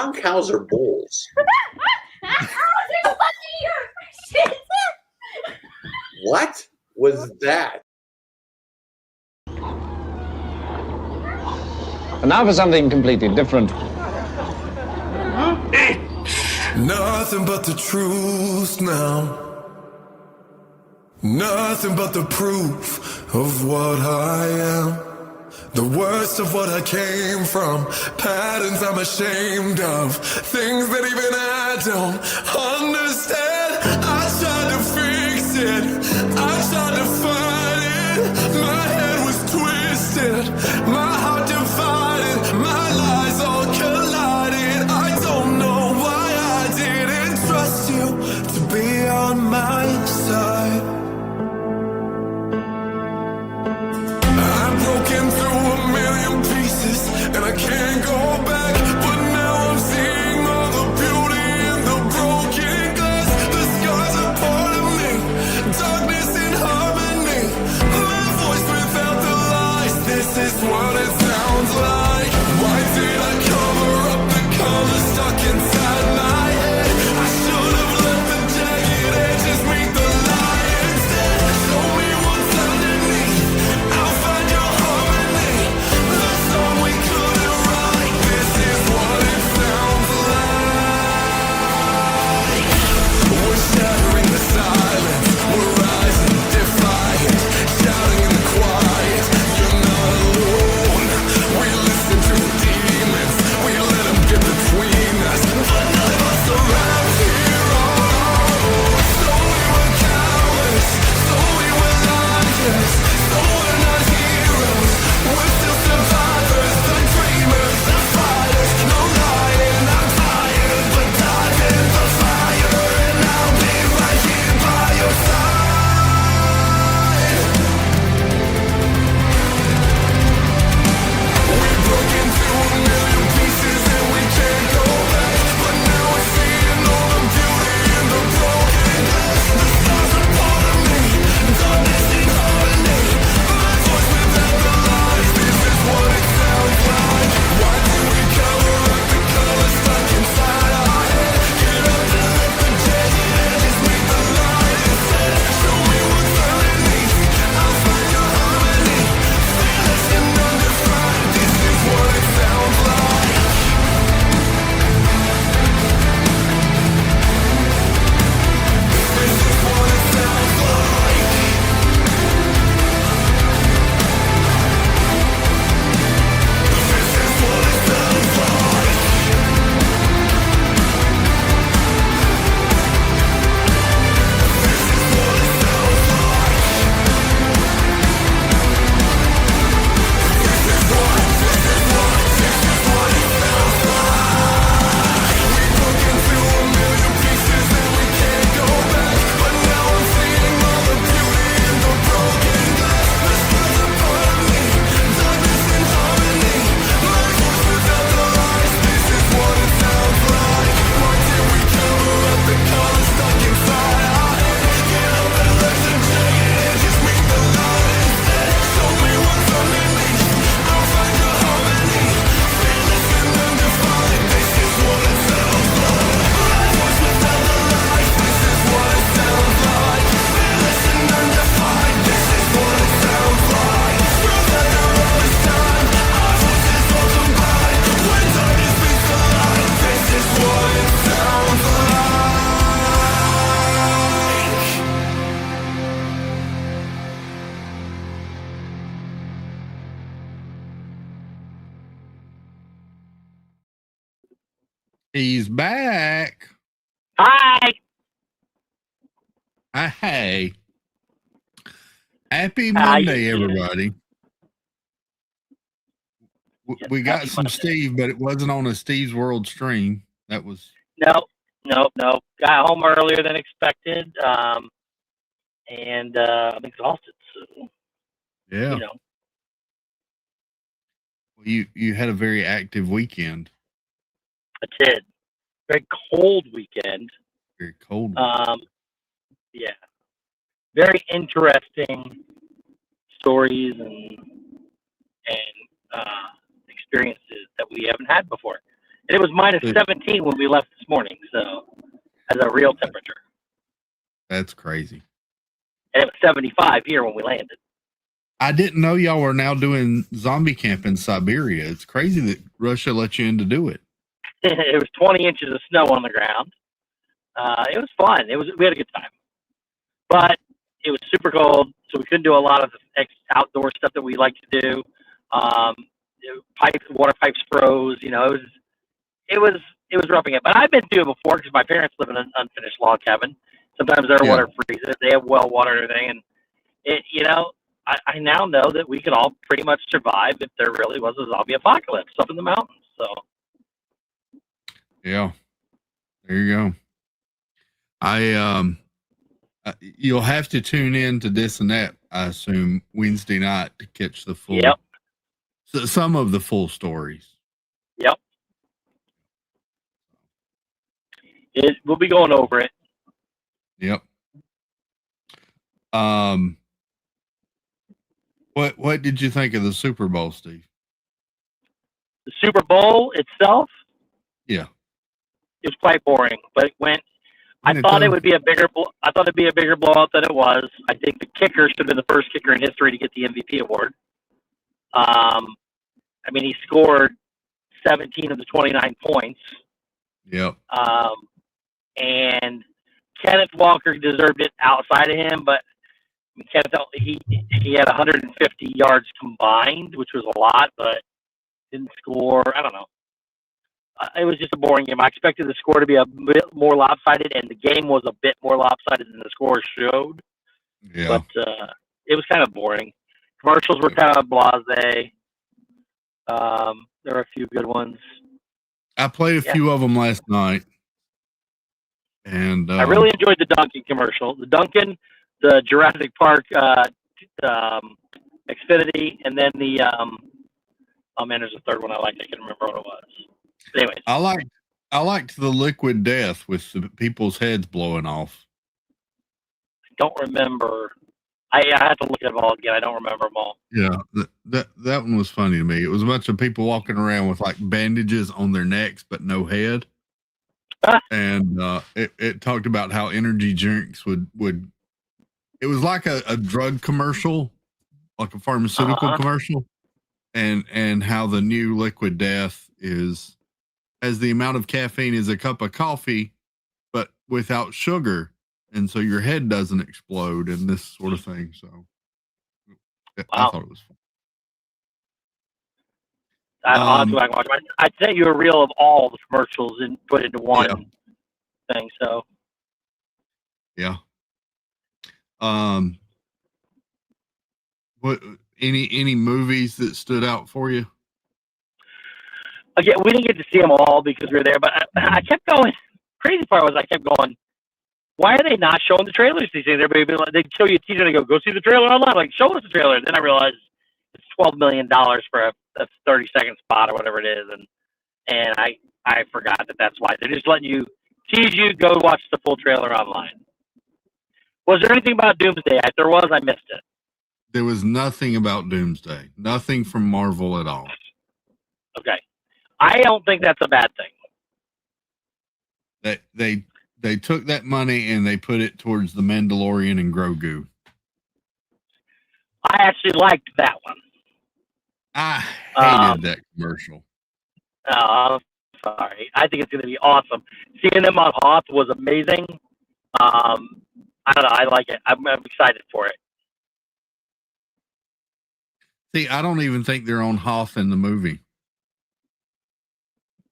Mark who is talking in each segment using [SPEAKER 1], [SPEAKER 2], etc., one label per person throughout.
[SPEAKER 1] Brown cows are bulls. What was that?
[SPEAKER 2] And now for something completely different.
[SPEAKER 3] Nothing but the truth now. Nothing but the proof of what I am. The worst of what I came from. Patterns I'm ashamed of. Things that even I don't understand. I tried to fix it. I tried to fight it. My head was twisted. My heart divided. My lies all collided. I don't know why I didn't trust you to be on my side. I've broken through a million pieces and I can't go back, but now I'm seeing all the beauty in the broken glass. The scars are part of me, darkness in harmony. My voice without the lies, this is what it sounds like. Why did I cover up the colors stuck inside my head? I should have let the jagged edges meet the light instead. Show me what's underneath, I'll find your harmony. The song we couldn't write, this is what it sounds like. We're shattering the silence, we're rising defiant, shouting in the quiet. You're not alone. We listen to demons, we let them get between us, but none of us around here are. So we were cowards, so we were liars, so we're not heroes. We're still survivors, the dreamers, the fighters. No lying, I'm tired, but dive in the fire, and I'll be right here by your side. We've broken through a million pieces and we can't go back, but now we're seeing all the beauty in the broken glass. The stars are part of me, darkness in harmony. My voice without the lies, this is what it sounds like. Why do we cover up the colors stuck inside our head? Get up and let the jagged edges meet the light instead. Show me what's underneath, I'll find your harmony. Fearless and undefined, this is what it sounds like. This is what it sounds like. This is what it sounds like. This is what it sounds like. This is what it sounds like. We've broken through a million pieces and we can't go back, but now I'm seeing all the beauty in the broken glass. The stars are part of me, darkness in harmony. My voice without the lies, this is what it sounds like. Why did we cover up the colors stuck inside our head? Get up and let the jagged edges meet the light instead. Show me what's underneath, I'll find your harmony. Fearless and undefined, this is what it sounds like. My voice without the lies, this is what it sounds like. Fearless and undefined, this is what it sounds like. Through the darkest time, our voices all combine. When darkness meets the light, this is what it sounds like.
[SPEAKER 4] He's back.
[SPEAKER 5] Hi.
[SPEAKER 4] Hey. Happy
[SPEAKER 5] How you
[SPEAKER 4] Monday,
[SPEAKER 5] doing?
[SPEAKER 4] everybody. We got
[SPEAKER 5] Happy
[SPEAKER 4] some
[SPEAKER 5] Monday.
[SPEAKER 4] Steve, but it wasn't on a Steve's World stream. That was
[SPEAKER 5] No. Got home earlier than expected, and I'm exhausted. So
[SPEAKER 4] yeah.
[SPEAKER 5] you know,
[SPEAKER 4] You had a very active weekend.
[SPEAKER 5] I did. Very cold weekend.
[SPEAKER 4] Very cold.
[SPEAKER 5] Yeah. Very interesting stories and experiences that we haven't had before. And it was minus
[SPEAKER 4] Good.
[SPEAKER 5] 17 when we left this morning, so as a real temperature.
[SPEAKER 4] That's crazy.
[SPEAKER 5] And it was 75 here when we landed.
[SPEAKER 4] I didn't know y'all were now doing zombie camp in Siberia. It's crazy that Russia let you in to do it.
[SPEAKER 5] It was 20 inches of snow on the ground. It was fun. We had a good time, but it was super cold, so we couldn't do a lot of the outdoor stuff that we like to do. Water pipes froze. It was roughing it. But I've been through it before because my parents live in an unfinished log cabin. Sometimes their water freezes. They have well water and everything, and I now know that we could all pretty much survive if there really was a zombie apocalypse up in the mountains. So
[SPEAKER 4] yeah, there you go. You'll have to tune in to this and that, I assume, Wednesday night to catch the full.
[SPEAKER 5] Yep.
[SPEAKER 4] Some of the full stories.
[SPEAKER 5] Yep. We'll be going over it.
[SPEAKER 4] Yep. What did you think of the Super Bowl, Steve?
[SPEAKER 5] The Super Bowl itself,
[SPEAKER 4] Yeah.
[SPEAKER 5] it was quite boring, but it went. I thought it would be a bigger. I thought it'd be a bigger blowout than it was. I think the kicker should have been the first kicker in history to get the MVP award. I mean, he scored 17 of the 29 points.
[SPEAKER 4] Yep.
[SPEAKER 5] And Kenneth Walker deserved it outside of him, but Kenneth, he had 150 yards combined, which was a lot, but didn't score. I don't know. It was just a boring game. I expected the score to be a bit more lopsided, and the game was a bit more lopsided than the score showed.
[SPEAKER 4] Yeah.
[SPEAKER 5] But it was kind of boring. Commercials were kind of blasé. There were a few good ones.
[SPEAKER 4] I played a few of them last night. And
[SPEAKER 5] I really enjoyed the Dunkin' commercial. The Dunkin', the Jurassic Park Xfinity, and then the there's a third one I liked. I can't remember what it was. But anyways,
[SPEAKER 4] I liked the Liquid Death with the people's heads blowing off.
[SPEAKER 5] I don't remember. I have to look at them all again. I don't remember them all.
[SPEAKER 4] Yeah, that one was funny to me. It was a bunch of people walking around with like bandages on their necks but no head. And it talked about how energy drinks would it was like a drug commercial, like a pharmaceutical commercial, and how the new Liquid Death has the amount of caffeine as a cup of coffee, but without sugar, and so your head doesn't explode and this sort of thing. So I thought it was fun.
[SPEAKER 5] I'll have to go back and watch. I sent you a reel of all the commercials and put into one thing. So
[SPEAKER 4] yeah. What any movies that stood out for you?
[SPEAKER 5] Again, we didn't get to see them all because we were there, but I kept going. Crazy part was I kept going. Why are they not showing the trailers? These things, everybody like, they show you a teaser and they go see the trailer online. Like, show us the trailer. And then I realized it's $12 million for a 30-second spot or whatever it is, and I forgot that's why they're just letting you tease you. Go watch the full trailer online. Was there anything about Doomsday? If there was, I missed it.
[SPEAKER 4] There was nothing about Doomsday. Nothing from Marvel at all.
[SPEAKER 5] Okay, I don't think that's a bad thing.
[SPEAKER 4] They took that money and they put it towards the Mandalorian and Grogu.
[SPEAKER 5] I actually liked that one.
[SPEAKER 4] I hated that commercial.
[SPEAKER 5] Oh, I'm sorry. I think it's going to be awesome. Seeing them on Hoth was amazing. I don't know. I like it. I'm excited for it.
[SPEAKER 4] See, I don't even think they're on Hoth in the movie.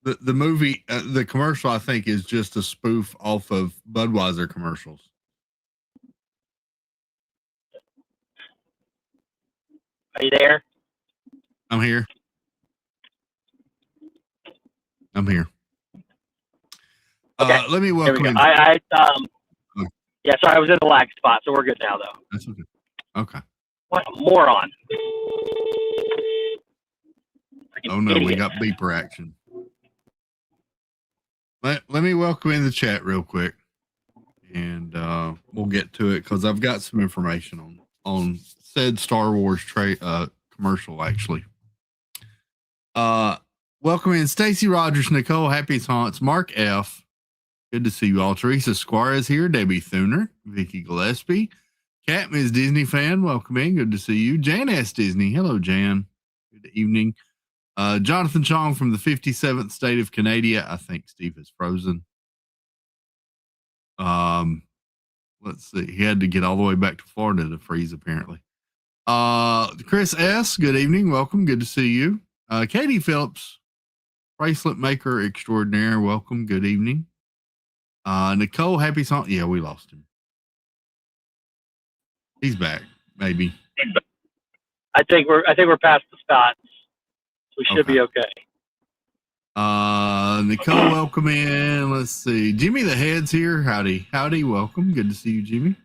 [SPEAKER 4] The movie, the commercial, I think, is just a spoof off of Budweiser commercials.
[SPEAKER 5] Are you there?
[SPEAKER 4] I'm here.
[SPEAKER 5] Okay.
[SPEAKER 4] Let me welcome in.
[SPEAKER 5] Yeah, sorry, I was in the lag spot, so we're good now, though.
[SPEAKER 4] That's okay. Okay.
[SPEAKER 5] What a moron.
[SPEAKER 4] Oh, no,
[SPEAKER 5] idiot.
[SPEAKER 4] we got beeper action. Let me welcome in the chat real quick, and we'll get to it because I've got some information on said Star Wars commercial, actually. Welcome in Stacy Rogers, Nicole Happy's Haunts, Mark F. Good to see you all. Teresa Squire is here. Debbie Thuner, Vicky Gillespie, Cat Ms. Disney fan. Welcome in. Good to see you. Jan S. Disney. Hello, Jan. Good evening. Jonathan Chong from the 57th state of Canada. I think Steve is frozen. Let's see. He had to get all the way back to Florida to freeze, apparently. Chris S. Good evening. Welcome. Good to see you. Katie Phillips, bracelet maker extraordinaire. Welcome. Good evening. Nicole Happy Song. Yeah, we lost him. He's back, maybe.
[SPEAKER 5] I think we're past the spots. We should be okay.
[SPEAKER 4] Nicole, welcome in. Let's see. Jimmy the Head's here. Howdy. Welcome. Good to see you, Jimmy.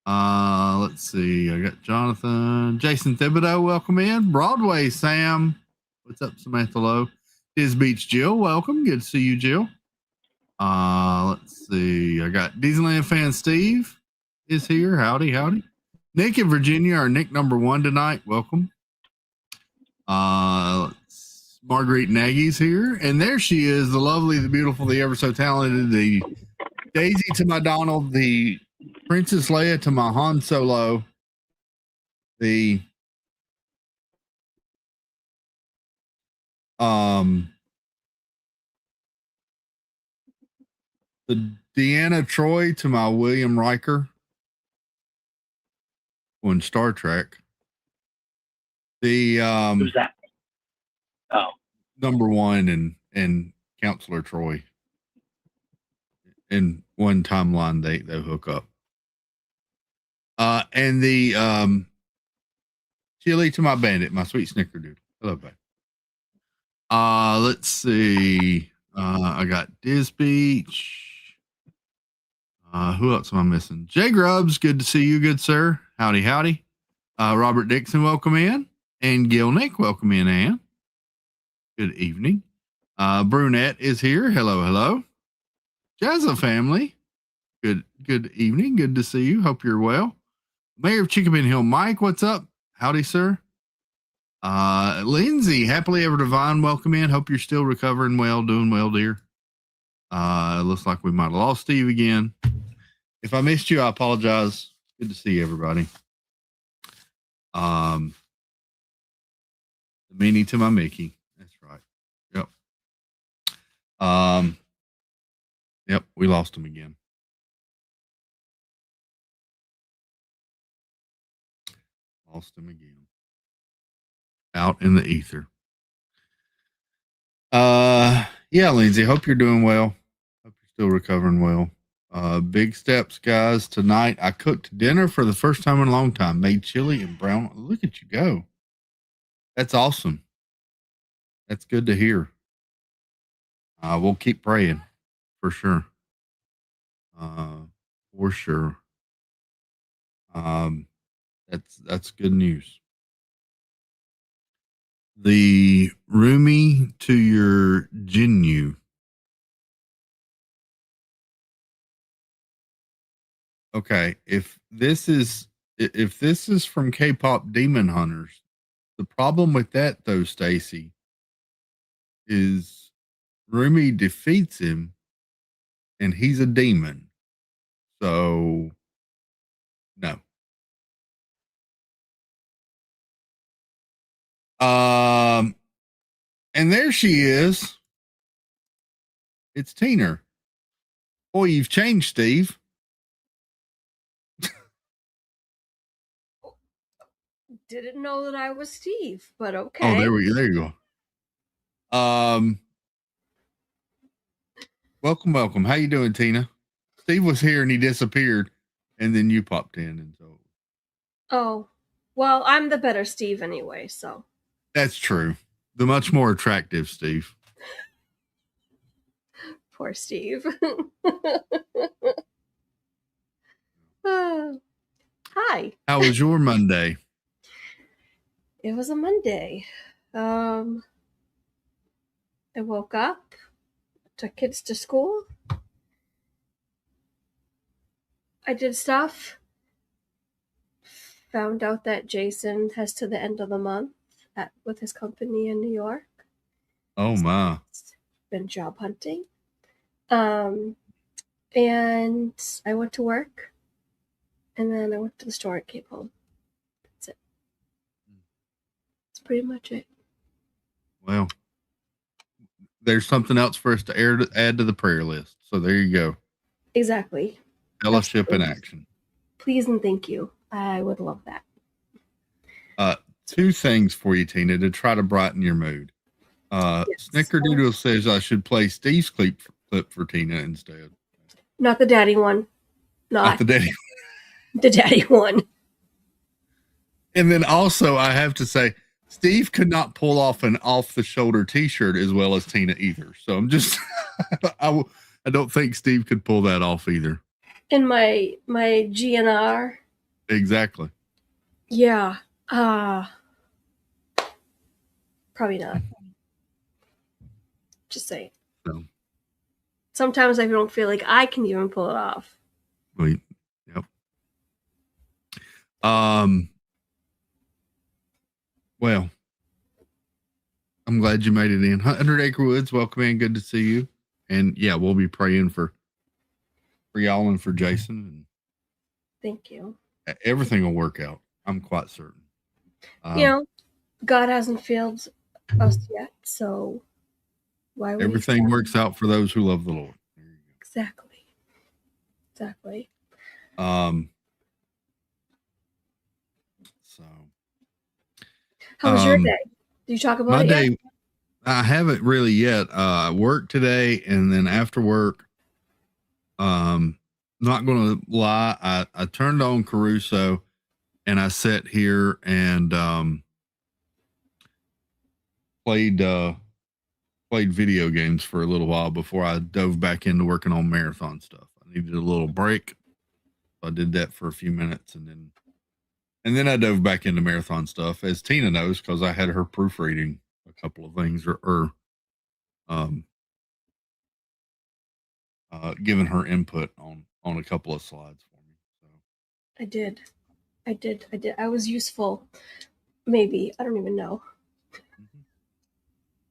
[SPEAKER 4] Let's see. I got Jonathan. Jason Thibodeau, welcome in. Broadway Sam. What's up, Samantha Lowe? Diz Beach Jill, welcome. Good to see you, Jill. Let's see. I got Disneyland fan Steve is here. Howdy. Nick in Virginia, our Nick number 1 tonight. Welcome. Marguerite Nagy's here, and there she is, the lovely, the beautiful, the ever so talented, the Daisy to my Donald, the Princess Leia to my Han Solo, the Deanna Troy to my William Riker on Star Trek. The
[SPEAKER 5] Who's that? Oh,
[SPEAKER 4] number 1 and Counselor Troy. In one timeline they hook up. And the Chili to my Bandit, my sweet snickerdoodle. Hello, babe. Let's see. I got Diz Beach. Who else am I missing? Jay Grubbs, good to see you, good sir. Howdy. Robert Dixon, welcome in. And Gil Nick, welcome in, Ann. Good evening. Brunette is here. Hello. Jazza family. Good evening. Good to see you. Hope you're well. Mayor of Chickapin Hill, Mike, what's up? Howdy, sir. Lindsay, happily ever divine, welcome in. Hope you're still recovering well, doing well, dear. It looks like we might have lost Steve again. If I missed you, I apologize. Good to see everybody. The Minnie to my Mickey. That's right. Yep. Yep, we lost him again. Out in the ether. Yeah, Lindsay, hope you're doing well. Hope you're still recovering well. Big steps, guys. Tonight, I cooked dinner for the first time in a long time. Made chili and brown. Look at you go. That's awesome. That's good to hear. We'll keep praying for sure. That's good news. The Rumi to your Jinyu. Okay, if this is from K-pop Demon Hunters, the problem with that though, Stacy, is Rumi defeats him and he's a demon. So no. And there she is. It's Tina. Boy, you've changed, Steve.
[SPEAKER 6] Didn't know that I was Steve, but okay.
[SPEAKER 4] Oh, there you go. Welcome. How you doing, Tina? Steve was here and he disappeared, and then you popped in, and so.
[SPEAKER 6] Oh, well, I'm the better Steve anyway, so.
[SPEAKER 4] That's true. The much more attractive Steve.
[SPEAKER 6] Poor Steve. Hi.
[SPEAKER 4] How was your Monday?
[SPEAKER 6] It was a Monday. I woke up, took kids to school. I did stuff. Found out that Jason has to the end of the month with his company in New York.
[SPEAKER 4] Oh my.
[SPEAKER 6] Been job hunting. And I went to work, and then I went to the store and came home. That's it. That's pretty much it.
[SPEAKER 4] Well, there's something else for us to add to the prayer list. So there you go.
[SPEAKER 6] Exactly.
[SPEAKER 4] Fellowship in
[SPEAKER 6] Absolutely.
[SPEAKER 4] action.
[SPEAKER 6] Please and thank you. I would love that.
[SPEAKER 4] Two things for you, Tina, to try to brighten your mood.
[SPEAKER 6] Yes.
[SPEAKER 4] Snickerdoodle says I should play Steve's clip for Tina instead.
[SPEAKER 6] Not the daddy one. Not
[SPEAKER 4] the daddy.
[SPEAKER 6] the daddy one.
[SPEAKER 4] And then also, I have to say, Steve could not pull off an off-the-shoulder T-shirt as well as Tina either. So I'm just, I don't think Steve could pull that off either.
[SPEAKER 6] In my GNR.
[SPEAKER 4] Exactly.
[SPEAKER 6] Yeah. Probably not. Just saying.
[SPEAKER 4] So,
[SPEAKER 6] Sometimes I don't feel like I can even pull it off.
[SPEAKER 4] wait. Yep. Well, I'm glad you made it in. 100 Acre Woods, welcome in. Good to see you. And yeah, we'll be praying for y'all and for Jason,
[SPEAKER 6] Thank you.
[SPEAKER 4] and everything will work out. I'm quite certain.
[SPEAKER 6] God hasn't failed us yet, so why would
[SPEAKER 4] Everything works out for those who love the Lord. There you
[SPEAKER 6] Exactly. Exactly.
[SPEAKER 4] go. So
[SPEAKER 6] How was your day? Did you talk about
[SPEAKER 4] my
[SPEAKER 6] it yet?
[SPEAKER 4] day, I haven't really yet. I worked today, and then after work, not going to lie, I turned on Caruso, and I sat here and played video games for a little while before I dove back into working on marathon stuff. I needed a little break. So I did that for a few minutes, and then I dove back into marathon stuff, as Tina knows, because I had her proofreading a couple of things or giving her input on a couple of slides for me. So
[SPEAKER 6] I did. I was useful. Maybe. I don't even know.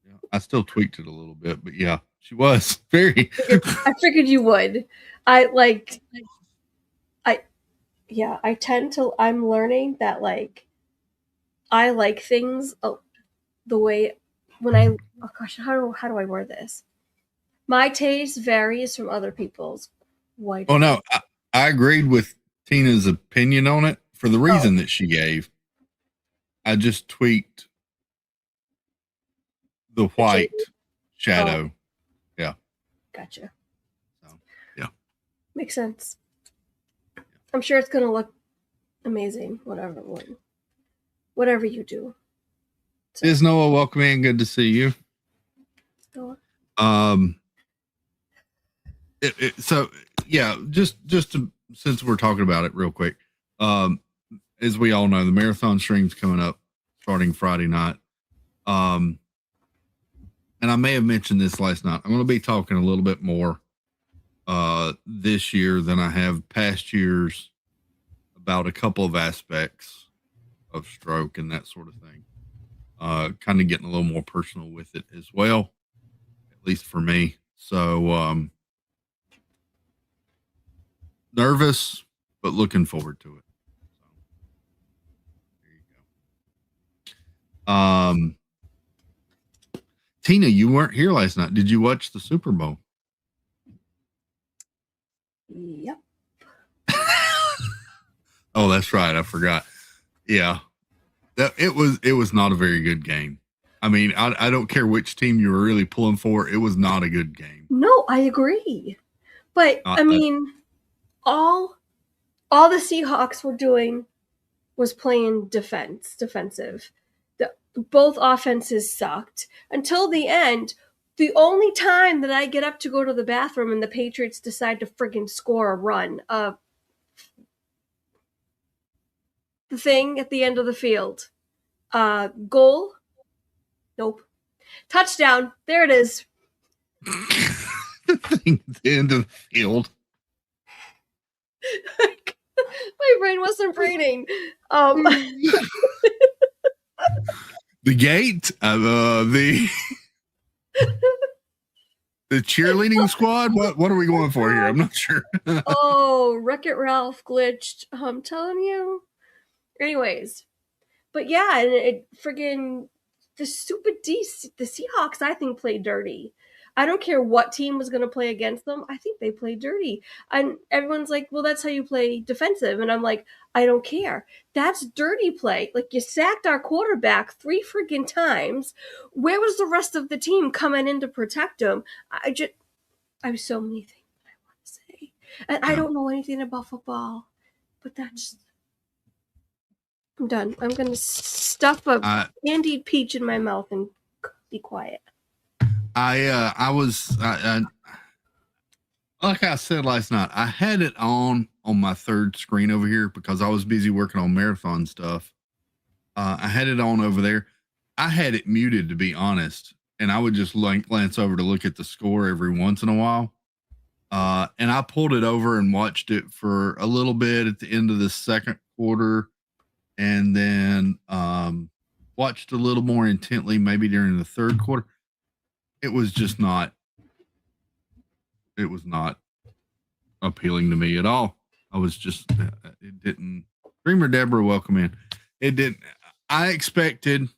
[SPEAKER 4] yeah, I still tweaked it a little bit, but yeah, she was very.
[SPEAKER 6] I figured you would. I'm learning that I like things the way how do I word this? My taste varies from other people's. Why?
[SPEAKER 4] Oh no, I agreed with Tina's opinion on it for the reason that she gave. I just tweaked the white shadow.
[SPEAKER 6] Gotcha.
[SPEAKER 4] So, yeah.
[SPEAKER 6] Makes sense. I'm sure it's gonna look amazing. Whatever you do. So,
[SPEAKER 4] Is Noah, welcome in. Good to see you.
[SPEAKER 6] Noah.
[SPEAKER 4] So yeah, just since we're talking about it real quick, as we all know, the marathon stream's coming up starting Friday night. And I may have mentioned this last night. I'm going to be talking a little bit more this year than I have past years about a couple of aspects of stroke and that sort of thing. Kind of getting a little more personal with it as well, at least for me. So nervous, but looking forward to it. So, there you go. Tina, you weren't here last night. Did you watch the Super Bowl?
[SPEAKER 6] Yep.
[SPEAKER 4] Oh, that's right. I forgot. Yeah. It was not a very good game. I mean, I don't care which team you were really pulling for. It was not a good game.
[SPEAKER 6] No, I agree. But I mean, all the Seahawks were doing was playing defensive. Both offenses sucked until the end. The only time that I get up to go to the bathroom and the Patriots decide to friggin' score a run, the thing at the end of the field, goal, nope, touchdown. There it is.
[SPEAKER 4] The thing at the end of the field.
[SPEAKER 6] My brain wasn't braining.
[SPEAKER 4] The gate, the The cheerleading squad? What are we going for here? I'm not sure.
[SPEAKER 6] Oh, Wreck-It Ralph glitched. I'm telling you. Anyways, but yeah, and it friggin' the Seahawks, I think, played dirty. I don't care what team was going to play against them. I think they played dirty. And everyone's like, well, that's how you play defensive. And I'm like, I don't care. That's dirty play. Like, you sacked our quarterback 3 friggin' times. Where was the rest of the team coming in to protect him? I have so many things I want to say. And I don't know anything about football, but that's. I'm done. I'm going to stuff a candied peach in my mouth and be quiet.
[SPEAKER 4] Like I said last night, I had it on my third screen over here because I was busy working on marathon stuff. I had it on over there. I had it muted, to be honest, and I would just glance over to look at the score every once in a while. And I pulled it over and watched it for a little bit at the end of the second quarter, and then watched a little more intently maybe during the third quarter. It was just not. It was not appealing to me at all. I was just, it didn't. Dreamer Deborah, welcome in. It didn't. I expected,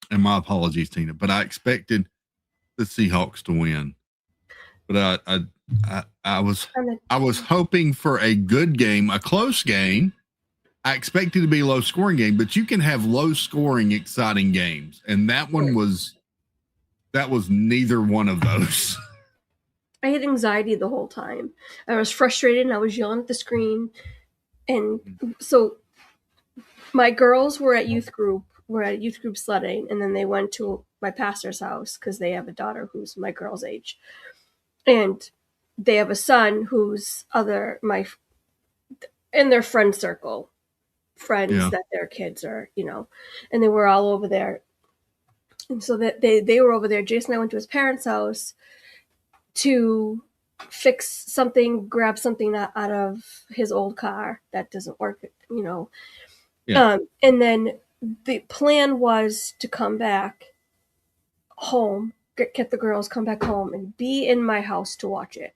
[SPEAKER 4] and my apologies, Tina, but I expected the Seahawks to win. But I was hoping for a good game, a close game. I expected it to be a low scoring game, but you can have low scoring, exciting games, and that one was neither one of those.
[SPEAKER 6] I had anxiety the whole time. I was frustrated and I was yelling at the screen. And so my girls were at youth group sledding, and then they went to my pastor's house because they have a daughter who's my girl's age. And they have a son who's in their friend circle, that their kids are, and they were all over there. And so that they were over there. Jason and I went to his parents' house to fix something, grab something out of his old car that doesn't work,
[SPEAKER 4] Yeah.
[SPEAKER 6] And then the plan was to come back home, get the girls, come back home, and be in my house to watch it.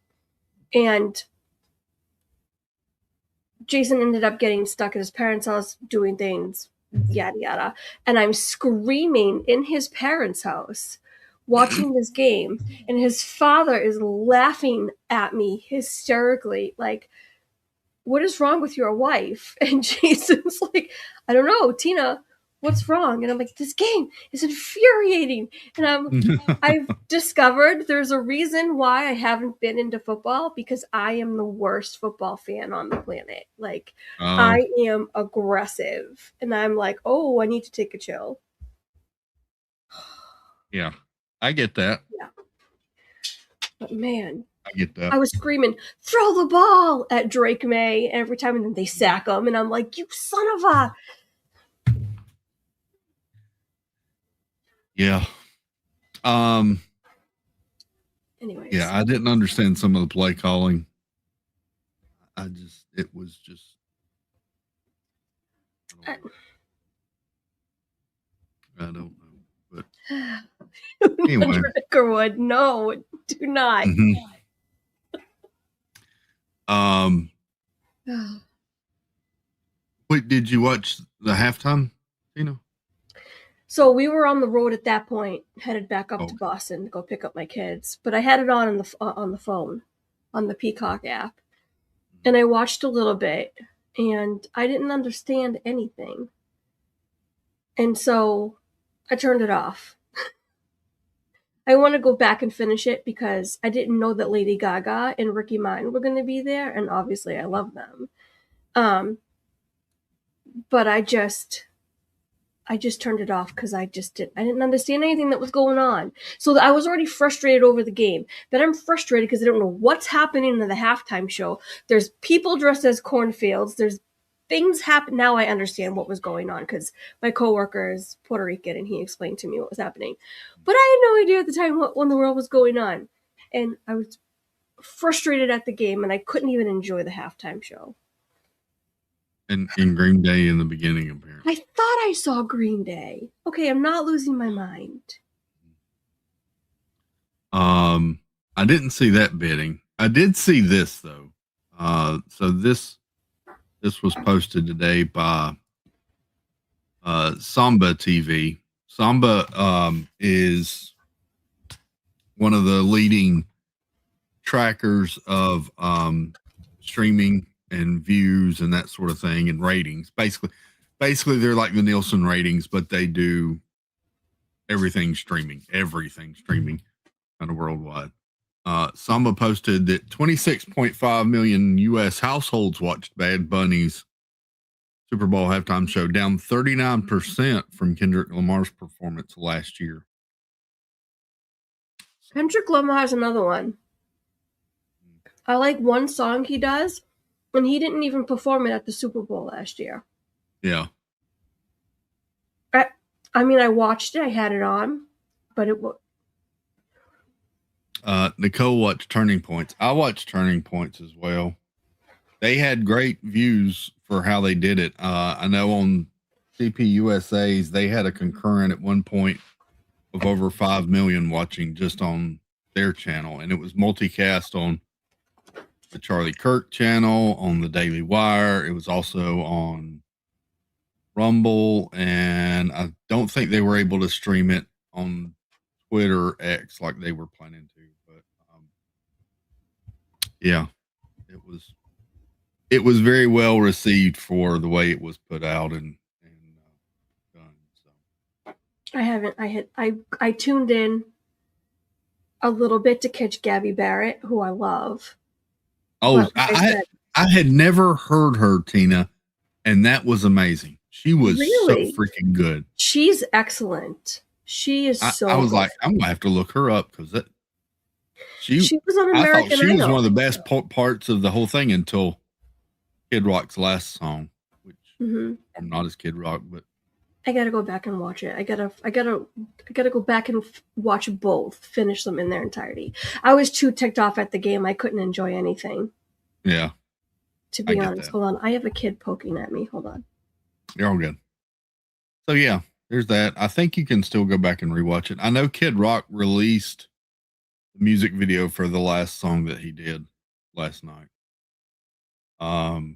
[SPEAKER 6] And Jason ended up getting stuck at his parents' house doing things, yada yada. And I'm screaming in his parents' house watching this game, and his father is laughing at me hysterically, like, what is wrong with your wife? And Jason's like, I don't know, Tina, what's wrong? And I'm like, this game is infuriating. And I've discovered there's a reason why I haven't been into football, because I am the worst football fan on the planet. Like, I am aggressive, and I'm like, oh, I need to take a chill.
[SPEAKER 4] Yeah, I get that.
[SPEAKER 6] Yeah. But man,
[SPEAKER 4] I get that.
[SPEAKER 6] I was screaming, throw the ball at Drake May every time, and then they sack him, and I'm like, you son of a...
[SPEAKER 4] Yeah.
[SPEAKER 6] Anyways.
[SPEAKER 4] Yeah, I didn't understand some of the play calling. It was just. I don't know. But anyway.
[SPEAKER 6] Nickerwood, no, do not.
[SPEAKER 4] Wait, did you watch the halftime, Tina?
[SPEAKER 6] So we were on the road at that point, headed back up to Boston to go pick up my kids. But I had it on the phone, on the Peacock app, and I watched a little bit, and I didn't understand anything, and so I turned it off. I want to go back and finish it because I didn't know that Lady Gaga and Ricky Martin were going to be there, and obviously I love them. But I just turned it off because I didn't understand anything that was going on. So I was already frustrated over the game. Then I'm frustrated because I don't know what's happening in the halftime show. There's people dressed as cornfields. There's things happen. Now I understand what was going on because my coworker is Puerto Rican and he explained to me what was happening. But I had no idea at the time what in the world was going on. And I was frustrated at the game, and I couldn't even enjoy the halftime show.
[SPEAKER 4] And Green Day in the beginning, apparently.
[SPEAKER 6] I thought I saw Green Day. Okay, I'm not losing my mind.
[SPEAKER 4] I didn't see that bidding. I did see this though. So this was posted today by Samba TV. Samba is one of the leading trackers of streaming and views and that sort of thing and ratings. Basically they're like the Nielsen ratings, but they do everything streaming kind of worldwide. Samba posted that 26.5 million U.S. households watched Bad Bunny's Super Bowl halftime show, down 39% from Kendrick Lamar's performance last year.
[SPEAKER 6] Kendrick Lamar is another one. I like one song he does, and he didn't even perform it at the Super Bowl last year.
[SPEAKER 4] Yeah.
[SPEAKER 6] I mean, I watched it. I had it on, but it was.
[SPEAKER 4] Nicole watched Turning Points. I watched Turning Points as well. They had great views for how they did it. I know on CPUSA's, they had a concurrent at one point of over 5 million watching just on their channel. And it was multicast on the Charlie Kirk channel, on the Daily Wire. It was also on Rumble. And I don't think they were able to stream it on Twitter X like they were planning to. But yeah, it was very well received for the way it was put out and done. So
[SPEAKER 6] I tuned in a little bit to catch Gabby Barrett, who I love.
[SPEAKER 4] Oh, I had never heard her, Tina, and that was amazing. She was
[SPEAKER 6] Really?
[SPEAKER 4] so freaking good.
[SPEAKER 6] She's excellent. She is so.
[SPEAKER 4] I was
[SPEAKER 6] good.
[SPEAKER 4] like, I'm gonna have to look her up because
[SPEAKER 6] She was on
[SPEAKER 4] I
[SPEAKER 6] American
[SPEAKER 4] thought she was
[SPEAKER 6] Idol.
[SPEAKER 4] one of the best parts of the whole thing until Kid Rock's last song, which
[SPEAKER 6] Mhm.
[SPEAKER 4] I'm not as Kid Rock, but
[SPEAKER 6] I gotta go back and watch it. I gotta go back and watch both, finish them in their entirety. I was too ticked off at the game. I couldn't enjoy anything,
[SPEAKER 4] yeah,
[SPEAKER 6] to
[SPEAKER 4] I
[SPEAKER 6] be
[SPEAKER 4] get
[SPEAKER 6] honest.
[SPEAKER 4] that.
[SPEAKER 6] Hold on, I have a kid poking at me. Hold on.
[SPEAKER 4] you're all good. So yeah, there's that. I think you can still go back and rewatch it. I know Kid Rock released the music video for the last song that he did last night. So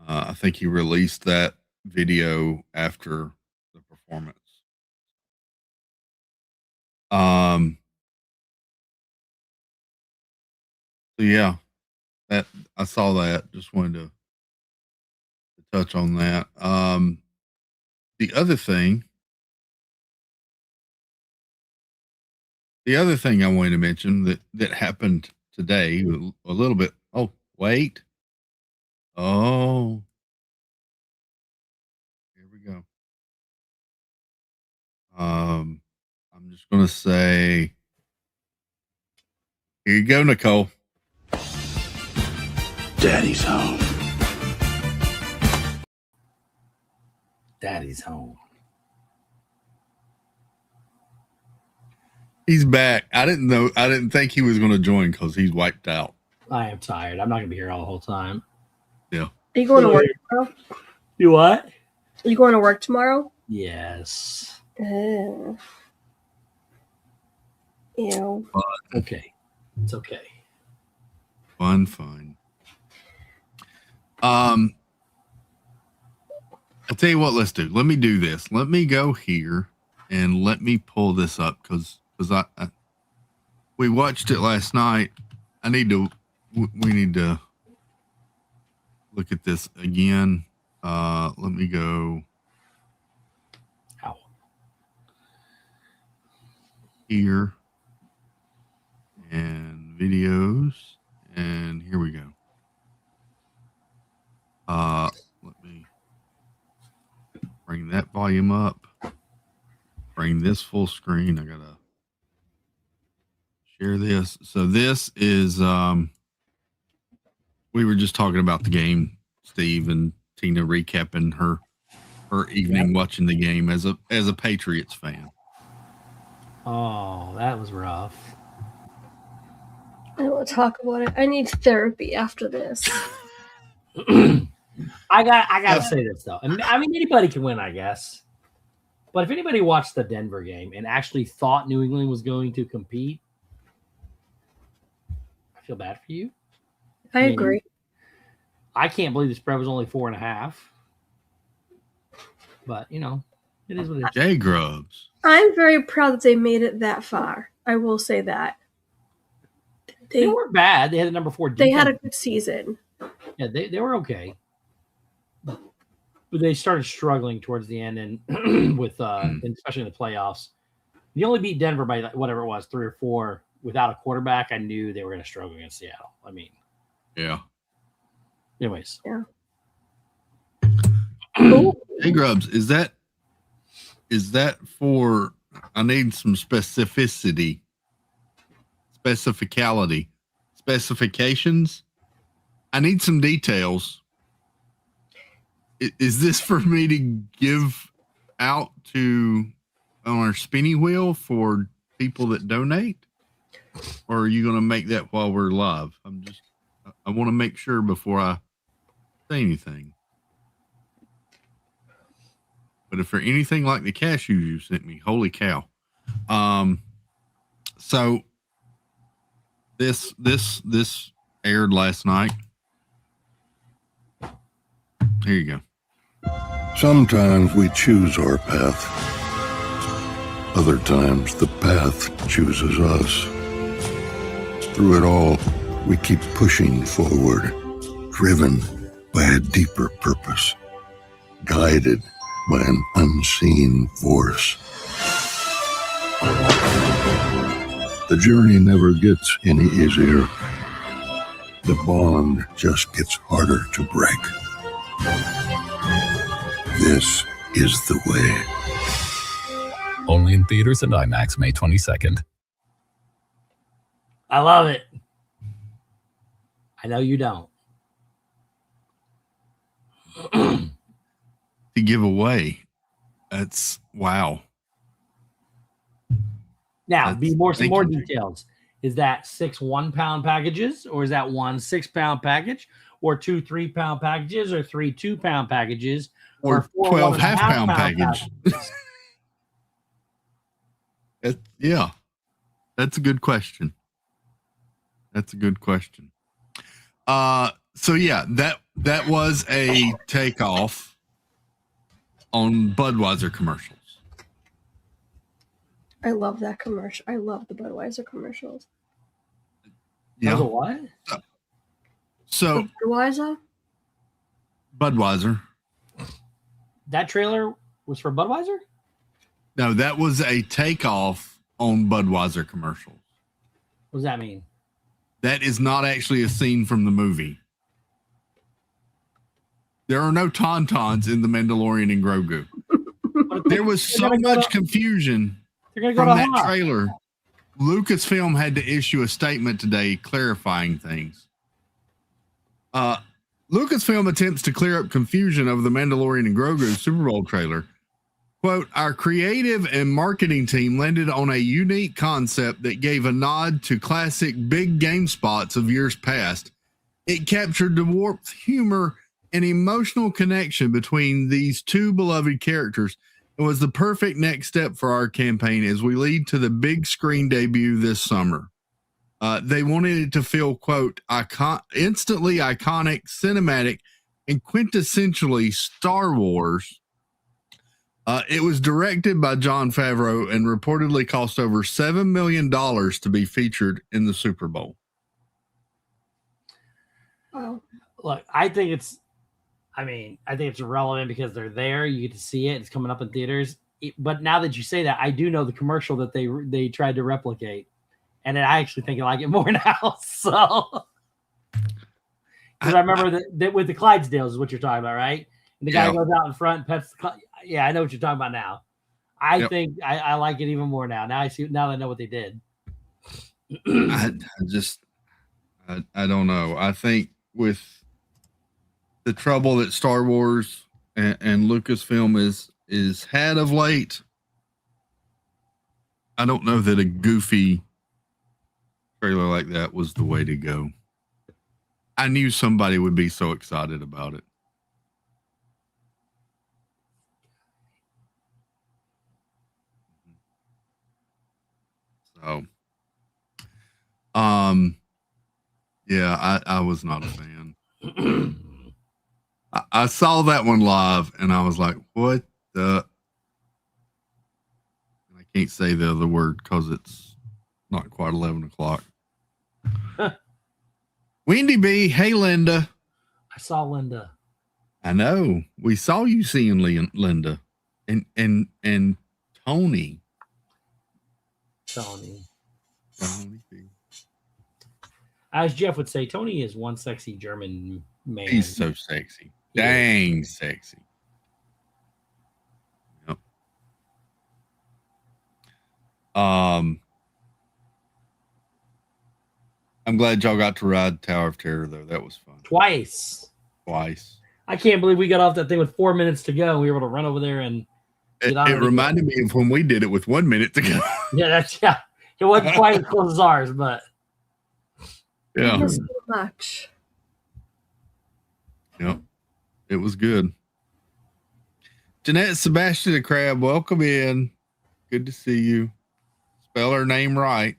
[SPEAKER 4] I think he released that video after the performance. So yeah, that I saw that. Just wanted to touch on that. The other thing I wanted to mention that happened today a little bit. Oh, wait. Oh, here we go. I'm just gonna say, here you go, Nicole.
[SPEAKER 7] Daddy's home.
[SPEAKER 8] Daddy's home.
[SPEAKER 4] He's back. I didn't think he was going to join because he's wiped out.
[SPEAKER 8] I am tired. I'm not going to be here all the whole time.
[SPEAKER 4] Yeah.
[SPEAKER 6] Are you going to work tomorrow?
[SPEAKER 8] You what?
[SPEAKER 6] Are you going to work tomorrow?
[SPEAKER 8] Yes.
[SPEAKER 6] Ew.
[SPEAKER 8] Okay. It's okay.
[SPEAKER 4] Fun. I'll tell you what, let's do. Let me do this. Let me go here and let me pull this up because we watched it last night. We need to look at this again. Let me go
[SPEAKER 8] Ow.
[SPEAKER 4] here and videos, and here we go. Let me bring that volume up, bring this full screen. I gotta share this. So this is we were just talking about the game, Steve and Tina recapping her evening watching the game as a Patriots fan.
[SPEAKER 8] Oh, that was rough.
[SPEAKER 6] I don't want to talk about it. I need therapy after this.
[SPEAKER 8] I gotta say this though. I mean, anybody can win, I guess. But if anybody watched the Denver game and actually thought New England was going to compete, I feel bad for you.
[SPEAKER 6] I
[SPEAKER 8] mean,
[SPEAKER 6] agree.
[SPEAKER 8] I can't believe the spread was only 4.5. But it is what it is.
[SPEAKER 4] J Grubs.
[SPEAKER 6] I'm very proud that they made it that far. I will say that.
[SPEAKER 8] They weren't bad. They had a number 4 defense.
[SPEAKER 6] They had a good season.
[SPEAKER 8] Yeah, they were okay. But they started struggling towards the end and with and especially in the playoffs. You only beat Denver by whatever it was, 3 or 4 without a quarterback. I knew they were going to struggle against Seattle. I mean,
[SPEAKER 4] yeah.
[SPEAKER 8] Anyways.
[SPEAKER 6] Yeah.
[SPEAKER 4] Hey Grubs, is that for? I need some specificity, specifications. I need some details. Is this for me to give out to on our spinny wheel for people that donate, or are you going to make that while we're live? I want to make sure before I say anything. But if they're anything like the cashews you sent me, holy cow. So this aired last night. Here you go.
[SPEAKER 7] Sometimes we choose our path. Other times the path chooses us. Through it all, we keep pushing forward, driven by a deeper purpose, guided by an unseen force. The journey never gets any easier. The bond just gets harder to break. This is the way.
[SPEAKER 9] Only in theaters and IMAX May 22nd.
[SPEAKER 8] I love it. I know you don't.
[SPEAKER 4] To give away. That's wow.
[SPEAKER 8] Now, some more details. Is that 6 1-pound packages, or is that 1 6-pound package, or 2 3-pound packages, or 3 2-pound packages,
[SPEAKER 4] or
[SPEAKER 8] 4
[SPEAKER 4] 12
[SPEAKER 8] 1.5
[SPEAKER 4] half-pound
[SPEAKER 8] pound
[SPEAKER 4] package? Yeah, that's a good question. So yeah, that was a takeoff on Budweiser commercials.
[SPEAKER 6] I love that commercial. I love the Budweiser commercials.
[SPEAKER 8] Yeah. What?
[SPEAKER 4] So Budweiser.
[SPEAKER 8] That trailer was for Budweiser?
[SPEAKER 4] No, that was a takeoff on Budweiser commercials.
[SPEAKER 8] What does that mean?
[SPEAKER 4] That is not actually a scene from the movie. There are no tauntauns in The Mandalorian and Grogu. There was so much confusion from that trailer. Lucasfilm had to issue a statement today clarifying things. Lucasfilm attempts to clear up confusion over The Mandalorian and Grogu Super Bowl trailer. Quote, our creative and marketing team landed on a unique concept that gave a nod to classic big game spots of years past. It captured the warped humor and emotional connection between these two beloved characters. It was the perfect next step for our campaign as we lead to the big screen debut this summer. They wanted it to feel, quote, instantly iconic, cinematic, and quintessentially Star Wars. It was directed by Jon Favreau and reportedly cost over $7 million to be featured in the Super Bowl.
[SPEAKER 6] Wow.
[SPEAKER 8] Look, I think it's irrelevant because they're there. You get to see it. It's coming up in theaters. But now that you say that, I do know the commercial that they tried to replicate. And I actually think I like it more now. So, because I remember that with the Clydesdales is what you're talking about, right? And the guy goes out in front and pets the yeah, I know what you're talking about now. I think I like it even more now. Now I see. Now that I know what they did.
[SPEAKER 4] I don't know. I think with the trouble that Star Wars and Lucasfilm is had of late, I don't know that a goofy trailer like that was the way to go. I knew somebody would be so excited about it. So, yeah, I was not a fan. I saw that one live and I was like, what the? And I can't say the other word because it's not quite 11 o'clock. Wendy B. Hey, Linda.
[SPEAKER 8] I saw Linda.
[SPEAKER 4] I know. We saw you seeing Linda and Tony.
[SPEAKER 8] Tony.
[SPEAKER 4] B.
[SPEAKER 8] As Jeff would say, Tony is one sexy German man.
[SPEAKER 4] He's so sexy. Dang sexy. Yep. I'm glad y'all got to ride Tower of Terror though. That was fun.
[SPEAKER 8] Twice. I can't believe we got off that thing with 4 minutes to go. We were able to run over there and
[SPEAKER 4] it reminded me of when we did it with 1 minute to go.
[SPEAKER 8] Yeah, it wasn't quite as close as ours, but
[SPEAKER 4] yeah.
[SPEAKER 6] It was so much.
[SPEAKER 4] Yep. It was good. Jeanette Sebastian the Crab, welcome in. Good to see you. Spell her name right.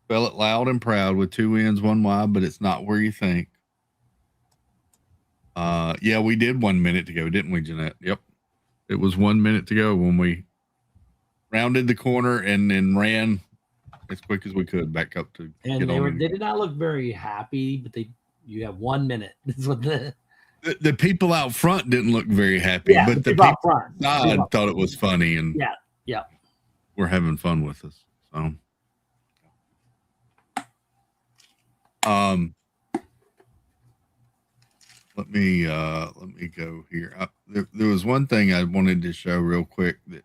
[SPEAKER 4] Spell it loud and proud with 2 N's, 1 Y, but it's not where you think. Yeah, we did 1 minute to go, didn't we, Jeanette? Yep. It was 1 minute to go when we rounded the corner and then ran as quick as we could back up to
[SPEAKER 8] and they did not look very happy, but you have 1 minute. That's what the
[SPEAKER 4] people out front didn't look very happy, but the people outside thought it was funny and we're having fun with us. So let me go here. There was one thing I wanted to show real quick that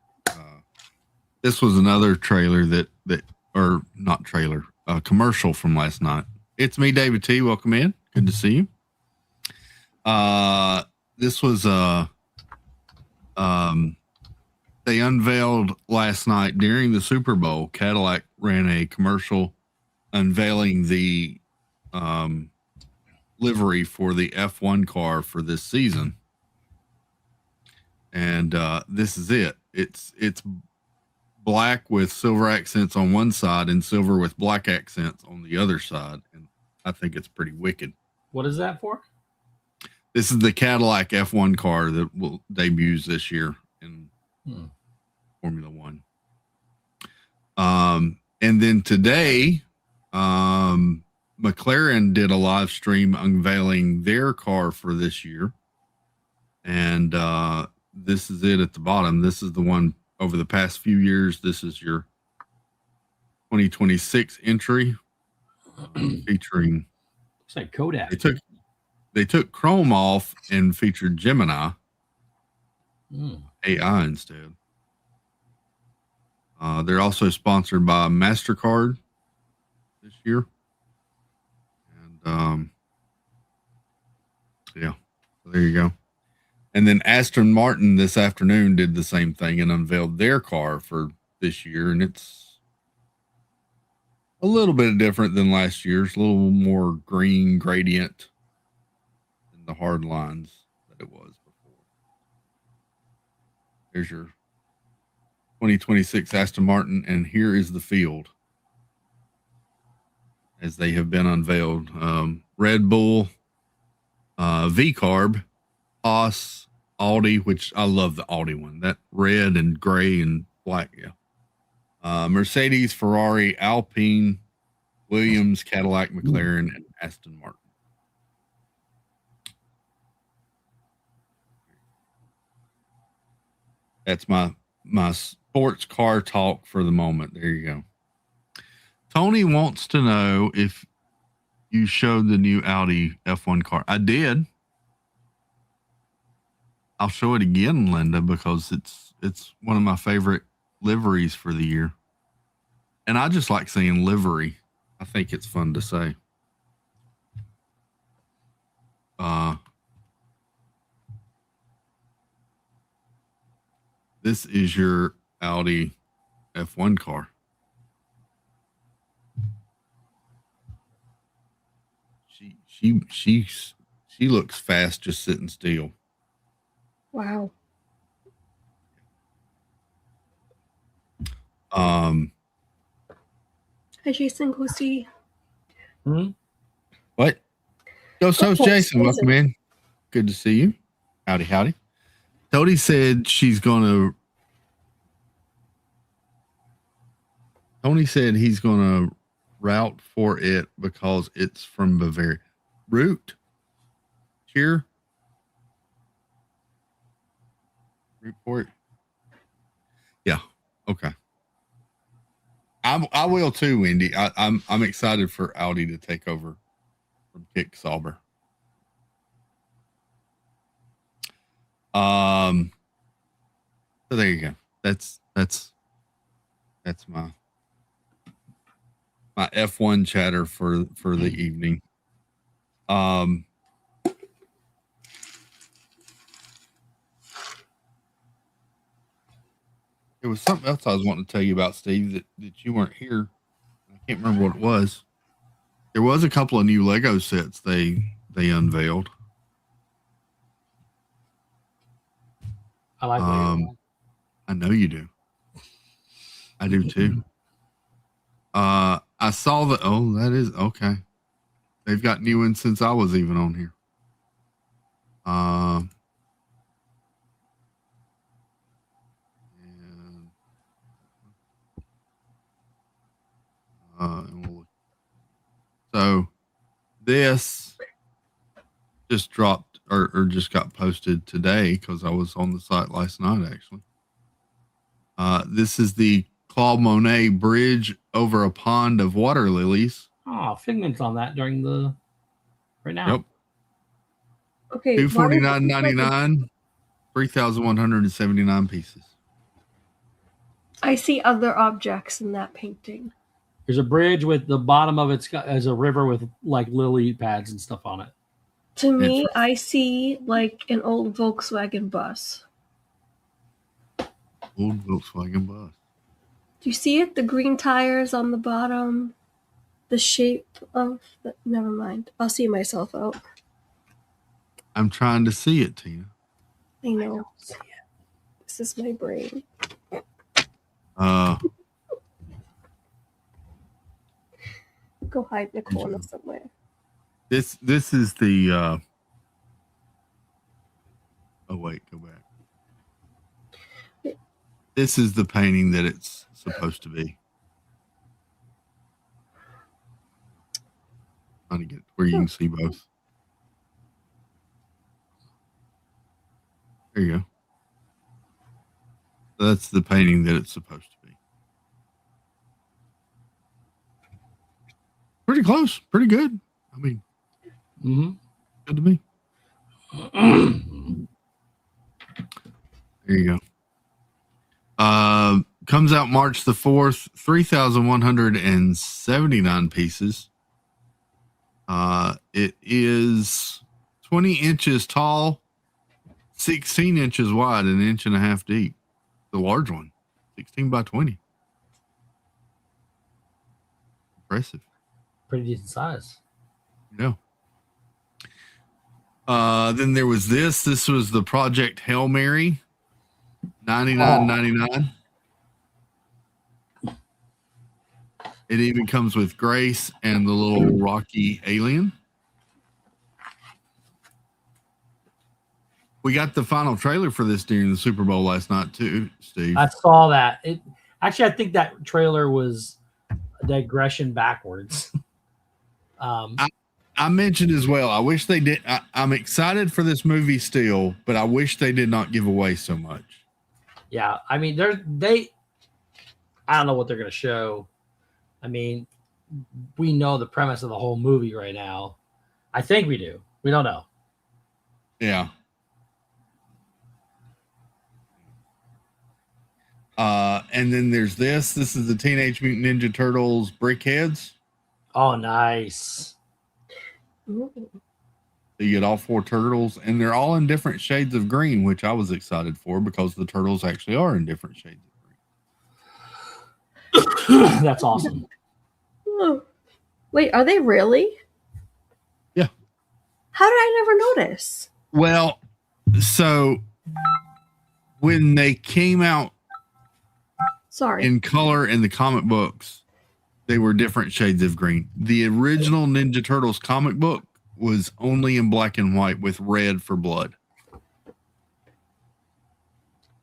[SPEAKER 4] this was another trailer that or not trailer, a commercial from last night. It's me, David T. Welcome in. Good to see you. This was they unveiled last night during the Super Bowl. Cadillac ran a commercial unveiling the livery for the F1 car for this season. And this is it. It's black with silver accents on one side and silver with black accents on the other side. And I think it's pretty wicked.
[SPEAKER 8] What is that for?
[SPEAKER 4] This is the Cadillac F1 car that will debut this year in Formula One. And then today, McLaren did a live stream unveiling their car for this year. And this is it at the bottom. This is the one over the past few years. This is your 2026 entry featuring.
[SPEAKER 8] It's like Kodak.
[SPEAKER 4] They took Chrome off and featured Gemini AI instead. They're also sponsored by MasterCard this year. And yeah, so there you go. And then Aston Martin this afternoon did the same thing and unveiled their car for this year. And it's a little bit different than last year's, a little more green gradient than the hard lines that it was before. There's your 2026 Aston Martin. And here is the field as they have been unveiled. Red Bull, V-Carb, Haas, Audi, which I love the Audi one, that red and gray and black. Yeah. Mercedes, Ferrari, Alpine, Williams, Cadillac, McLaren, and Aston Martin. That's my sports car talk for the moment. There you go. Tony wants to know if you showed the new Audi F1 car. I did. I'll show it again, Linda, because it's one of my favorite liveries for the year. And I just like saying livery. I think it's fun to say. This is your Audi F1 car. She looks fast just sitting still.
[SPEAKER 6] Wow. Hi, Jason. Go see.
[SPEAKER 4] What? Ghost
[SPEAKER 6] Go
[SPEAKER 4] host
[SPEAKER 6] for it,
[SPEAKER 4] Jason, welcome in. Good to see you. Howdy, howdy. Tony said he's gonna route for it because it's from Bavaria. Root? Cheer? Root for it? Yeah. Okay. I will too, Wendy. I'm excited for Audi to take over from Kick Sauber. So there you go. That's my F1 chatter for the evening. There was something else I was wanting to tell you about, Steve, that you weren't here. I can't remember what it was. There was a couple of new Lego sets they unveiled.
[SPEAKER 8] I like Lego.
[SPEAKER 4] I know you do. I do too. I saw that is okay. They've got new ones since I was even on here. So this just dropped or just got posted today because I was on the site last night actually. This is the Claude Monet bridge over a pond of water lilies.
[SPEAKER 8] Oh, Figment's on that right now.
[SPEAKER 4] Yep.
[SPEAKER 6] Okay.
[SPEAKER 4] $249.99, 3,179 pieces.
[SPEAKER 6] I see other objects in that painting.
[SPEAKER 8] There's a bridge with the bottom of it's got as a river with like lily pads and stuff on it.
[SPEAKER 6] To me, I see like an old Volkswagen bus.
[SPEAKER 4] Old Volkswagen bus.
[SPEAKER 6] Do you see it? The green tires on the bottom. The shape of the... Never mind. I'll see myself out.
[SPEAKER 4] I'm trying to see it, Tina.
[SPEAKER 6] I know. This is my brain. Go hide in the corner somewhere.
[SPEAKER 4] This is the oh wait, go back. This is the painting that it's supposed to be. Trying to get where you can see both. There you go. That's the painting that it's supposed to be. Pretty close. Pretty good. I mean, good to me. There you go. Comes out March the 4th, 3,179 pieces. It is 20 inches tall, 16 inches wide, and 1.5 inches deep. The large one, 16 by 20. Impressive.
[SPEAKER 8] Pretty decent size.
[SPEAKER 4] Yeah. Then there was this. This was the Project Hail Mary, $99.99. It even comes with Grace and the little Rocky alien. We got the final trailer for this during the Super Bowl last night too, Steve.
[SPEAKER 8] I saw that. I think that trailer was a digression backwards.
[SPEAKER 4] I mentioned as well. I wish they did. I'm excited for this movie still, but I wish they did not give away so much.
[SPEAKER 8] Yeah, I mean, I don't know what they're going to show. I mean, we know the premise of the whole movie right now. I think we do. We don't know.
[SPEAKER 4] Yeah. And then there's this. This is the Teenage Mutant Ninja Turtles Brickheads.
[SPEAKER 8] Oh, nice.
[SPEAKER 6] Ooh.
[SPEAKER 4] So you get all 4 turtles, and they're all in different shades of green, which I was excited for because the turtles actually are in different shades of green.
[SPEAKER 8] That's awesome.
[SPEAKER 6] Oh. Wait, are they really?
[SPEAKER 4] Yeah.
[SPEAKER 6] How did I never notice?
[SPEAKER 4] Well, so when they came out
[SPEAKER 6] Sorry.
[SPEAKER 4] in color in the comic books, they were different shades of green. The original Ninja Turtles comic book was only in black and white with red for blood.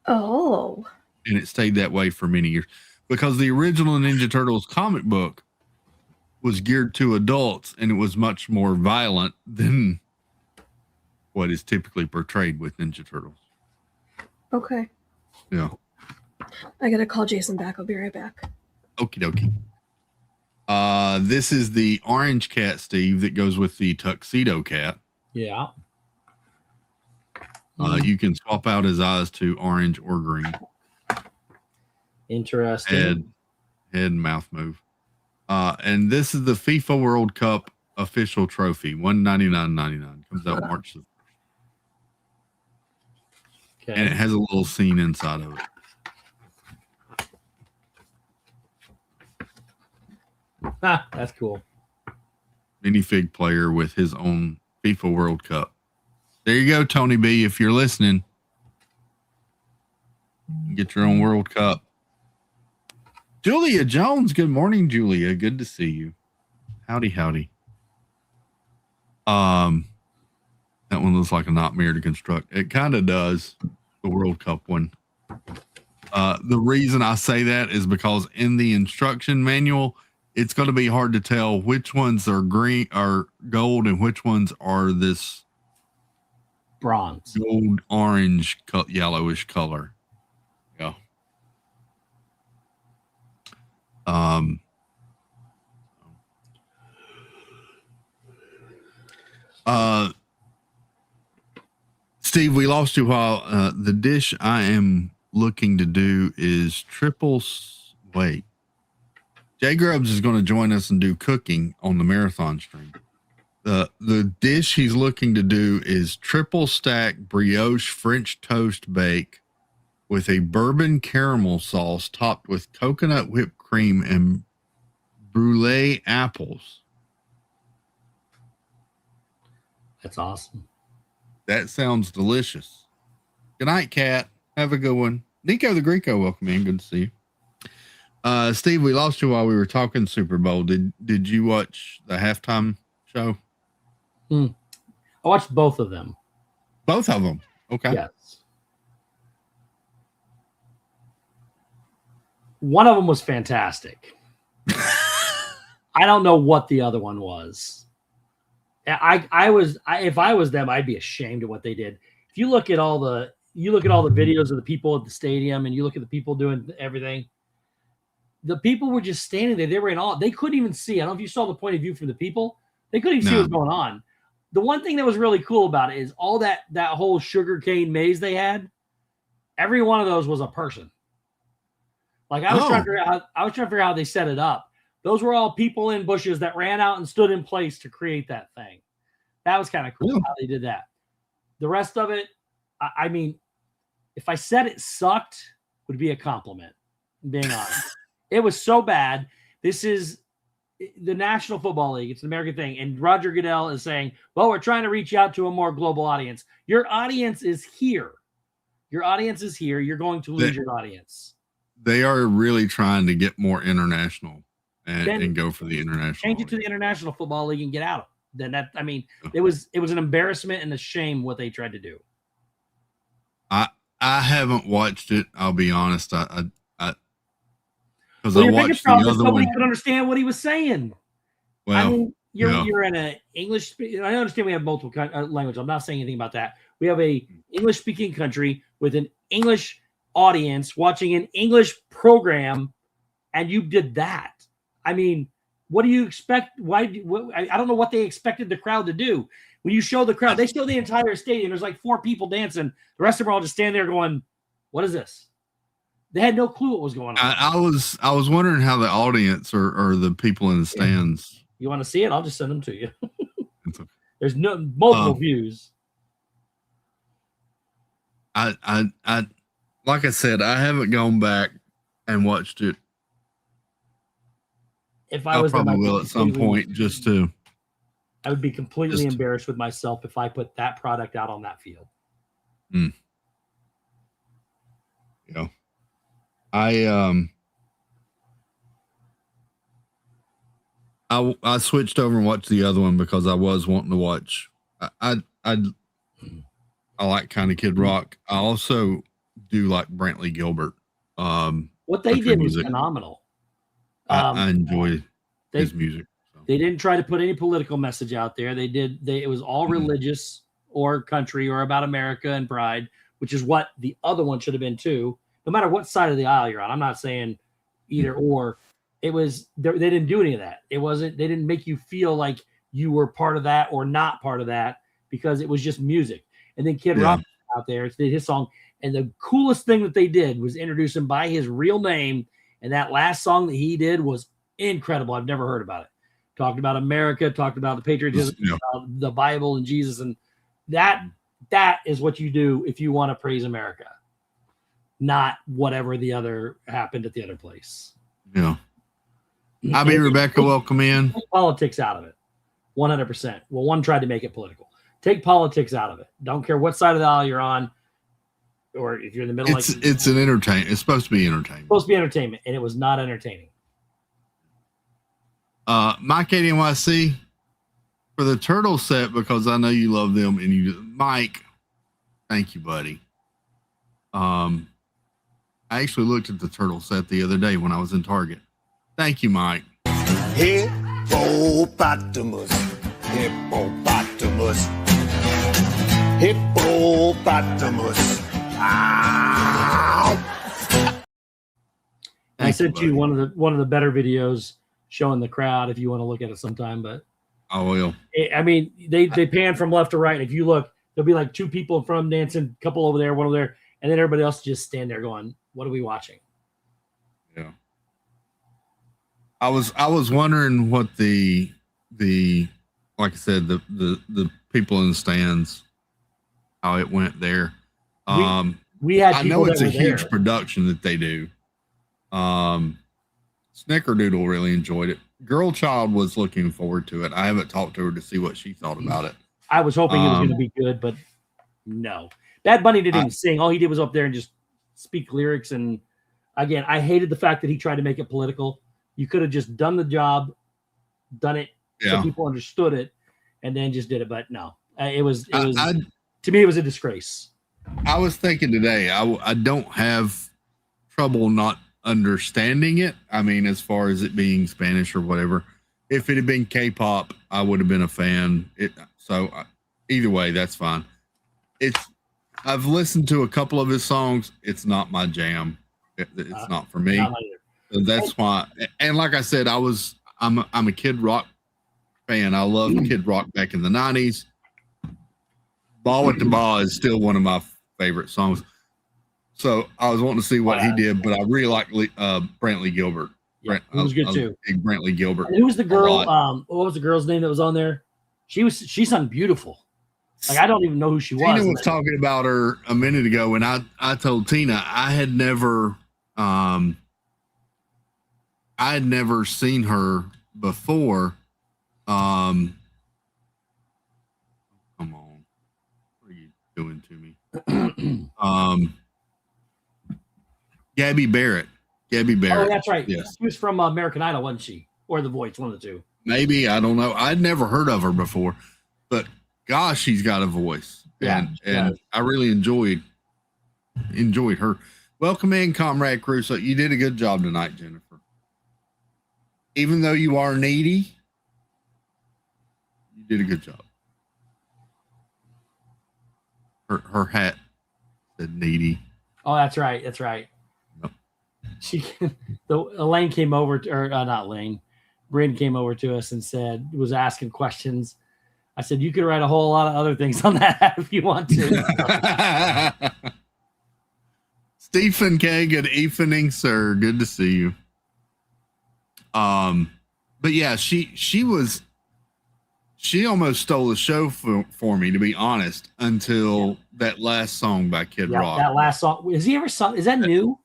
[SPEAKER 6] Oh.
[SPEAKER 4] And it stayed that way for many years because the original Ninja Turtles comic book was geared to adults and it was much more violent than what is typically portrayed with Ninja Turtles.
[SPEAKER 6] Okay.
[SPEAKER 4] Yeah.
[SPEAKER 6] I gotta call Jason back. I'll be right back.
[SPEAKER 4] Okie dokie. This is the orange cat, Steve, that goes with the tuxedo cat.
[SPEAKER 8] Yeah.
[SPEAKER 4] You can swap out his eyes to orange or green.
[SPEAKER 8] Interesting.
[SPEAKER 4] Head and mouth move. And this is the FIFA World Cup official trophy, $199.99. Comes out March 1st.
[SPEAKER 8] Okay.
[SPEAKER 4] And it has a little scene inside of it.
[SPEAKER 8] That's cool.
[SPEAKER 4] Minifig player with his own FIFA World Cup. There you go, Tony B. If you're listening, get your own World Cup. Julia Jones. Good morning, Julia. Good to see you. Howdy, howdy. That one looks like a nightmare to construct. It kind of does, the World Cup one. The reason I say that is because in the instruction manual, it's going to be hard to tell which ones are green or gold and which ones are this
[SPEAKER 8] bronze,
[SPEAKER 4] gold, orange, yellowish color. Yeah. Steve, we lost you while the dish I am looking to do is wait. Jay Grubbs is going to join us and do cooking on the marathon stream. The dish he's looking to do is triple stack brioche French toast bake with a bourbon caramel sauce topped with coconut whipped cream and brulee apples.
[SPEAKER 8] That's awesome.
[SPEAKER 4] That sounds delicious. Good night, Kat. Have a good one. Nico the Greco, welcome in. Good to see you. Steve, we lost you while we were talking Super Bowl. Did you watch the halftime show?
[SPEAKER 8] I watched both of them.
[SPEAKER 4] Both of them. Okay.
[SPEAKER 8] Yes. One of them was fantastic. I don't know what the other one was. If I was them, I'd be ashamed of what they did. If you look at all the videos of the people at the stadium and you look at the people doing everything, the people were just standing there. They were in awe. They couldn't even see. I don't know if you saw the point of view from the people. They couldn't even see what was going on. The one thing that was really cool about it is all that whole sugarcane maze they had. Every one of those was a person. Like I was trying to figure out how they set it up. Those were all people in bushes that ran out and stood in place to create that thing. That was kind of cool how they did that. The rest of it, I mean, if I said it sucked, would be a compliment. Being honest, it was so bad. This is the National Football League. It's an American thing. And Roger Goodell is saying, well, we're trying to reach out to a more global audience. Your audience is here. Your audience is here. You're going to lose your audience.
[SPEAKER 4] They are really trying to get more international and go for the international.
[SPEAKER 8] Change it to the International Football League and get out of it. Then it was an embarrassment and a shame what they tried to do.
[SPEAKER 4] I haven't watched it. I'll be honest. Because I watched the other
[SPEAKER 8] nobody
[SPEAKER 4] one.
[SPEAKER 8] could understand what he was saying.
[SPEAKER 4] Well,
[SPEAKER 8] I mean, you're in an English. I understand we have multiple language. I'm not saying anything about that. We have a English speaking country with an English audience watching an English program, and you did that. I mean, what do you expect? I don't know what they expected the crowd to do. When you show the crowd, they show the entire stadium. There's like 4 people dancing. The rest of them are all just standing there going, "What is this?" They had no clue what was going on.
[SPEAKER 4] I was wondering how the audience or the people in the stands.
[SPEAKER 8] You want to see it? I'll just send them to you. There's multiple views.
[SPEAKER 4] I like I said, I haven't gone back and watched it.
[SPEAKER 8] If I was
[SPEAKER 4] probably will at some point just to.
[SPEAKER 8] I would be completely embarrassed with myself if I put that product out on that field.
[SPEAKER 4] Yeah. I I switched over and watched the other one because I was wanting to watch. I like kind of Kid Rock. I also do like Brantley Gilbert.
[SPEAKER 8] What they
[SPEAKER 4] country
[SPEAKER 8] did was
[SPEAKER 4] music.
[SPEAKER 8] phenomenal.
[SPEAKER 4] I enjoy
[SPEAKER 8] they-
[SPEAKER 4] his music. So.
[SPEAKER 8] They didn't try to put any political message out there. It was all religious or country or about America and pride, which is what the other one should have been too. No matter what side of the aisle you're on. I'm not saying either or. It was they didn't do any of that. They didn't make you feel like you were part of that or not part of that because it was just music. And then Kid Rock out there did his song. And the coolest thing that they did was introduce him by his real name. And that last song that he did was incredible. I've never heard about it. Talked about America, talked about the patriotism, the Bible and Jesus. And that is what you do if you want to praise America, not whatever the other happened at the other place.
[SPEAKER 4] Yeah. Abby Rebecca, welcome in.
[SPEAKER 8] Take politics out of it. 100%. Well, one tried to make it political. Take politics out of it. Don't care what side of the aisle you're on, or if you're in the middle.
[SPEAKER 4] It's an entertainment. It's supposed to be entertainment.
[SPEAKER 8] Supposed to be entertainment, and it was not entertaining.
[SPEAKER 4] Mike NYC for the turtle set, because I know you love them, and Mike. Thank you, buddy. I actually looked at the turtle set the other day when I was in Target. Thank you, Mike.
[SPEAKER 3] Hippopotamus, hippopotamus, hippopotamus. Ow!
[SPEAKER 8] I sent you one of the better videos showing the crowd if you want to look at it sometime. But
[SPEAKER 4] I will.
[SPEAKER 8] I mean, they pan from left to right. And if you look, there'll be like two people in front of them dancing, a couple over there, one over there, and then everybody else just stand there going, "What are we watching?"
[SPEAKER 4] Yeah. I was wondering what the like I said, the people in the stands, how it went there.
[SPEAKER 8] We had
[SPEAKER 4] I
[SPEAKER 8] people
[SPEAKER 4] know it's
[SPEAKER 8] that
[SPEAKER 4] a
[SPEAKER 8] were
[SPEAKER 4] huge
[SPEAKER 8] there.
[SPEAKER 4] production that they do. Snickerdoodle really enjoyed it. Girl Child was looking forward to it. I haven't talked to her to see what she thought about it.
[SPEAKER 8] I was hoping it was going to be good, but no. Bad Bunny didn't even sing. All he did was up there and just speak lyrics. And again, I hated the fact that he tried to make it political. You could have just done the job, done it so people understood it, and then just did it. But no, it was to me, it was a disgrace.
[SPEAKER 4] I was thinking today, I don't have trouble not understanding it. I mean, as far as it being Spanish or whatever, if it had been K-pop, I would have been a fan. Either way, that's fine. I've listened to a couple of his songs. It's not my jam. It's not for me.
[SPEAKER 8] Not either.
[SPEAKER 4] So that's why. And like I said, I'm a Kid Rock fan. I love Kid Rock back in the 90s. Ball with the Ball is still one of my favorite songs. So I was wanting to see what he did, but I really like Brantley Gilbert.
[SPEAKER 8] Yeah, he was good too.
[SPEAKER 4] Big Brantley Gilbert.
[SPEAKER 8] And who was the girl? What was the girl's name that was on there? She sung beautiful. Like I don't even know who she was.
[SPEAKER 4] Tina was talking about her a minute ago, and I told Tina I had never seen her before. Come on, what are you doing to me? Gabby Barrett.
[SPEAKER 8] Oh, that's right.
[SPEAKER 4] Yes.
[SPEAKER 8] She was from American Idol, wasn't she? Or The Voice, one of the two.
[SPEAKER 4] Maybe, I don't know. I'd never heard of her before, but gosh, she's got a voice.
[SPEAKER 8] Yeah,
[SPEAKER 4] and I really enjoyed her. Welcome in, Comrade Crusoe. You did a good job tonight, Jennifer. Even though you are needy, you did a good job. Her hat said needy.
[SPEAKER 8] Oh, that's right. That's right. Elaine came over to, or not Elaine, Bryn came over to us and was asking questions. I said, you could write a whole lot of other things on that if you want to.
[SPEAKER 4] Stephen K, good evening, sir. Good to see you. But yeah, she almost stole the show for me, to be honest, until that last song by Kid Rock.
[SPEAKER 8] That last song. Has he ever sung? Is that new?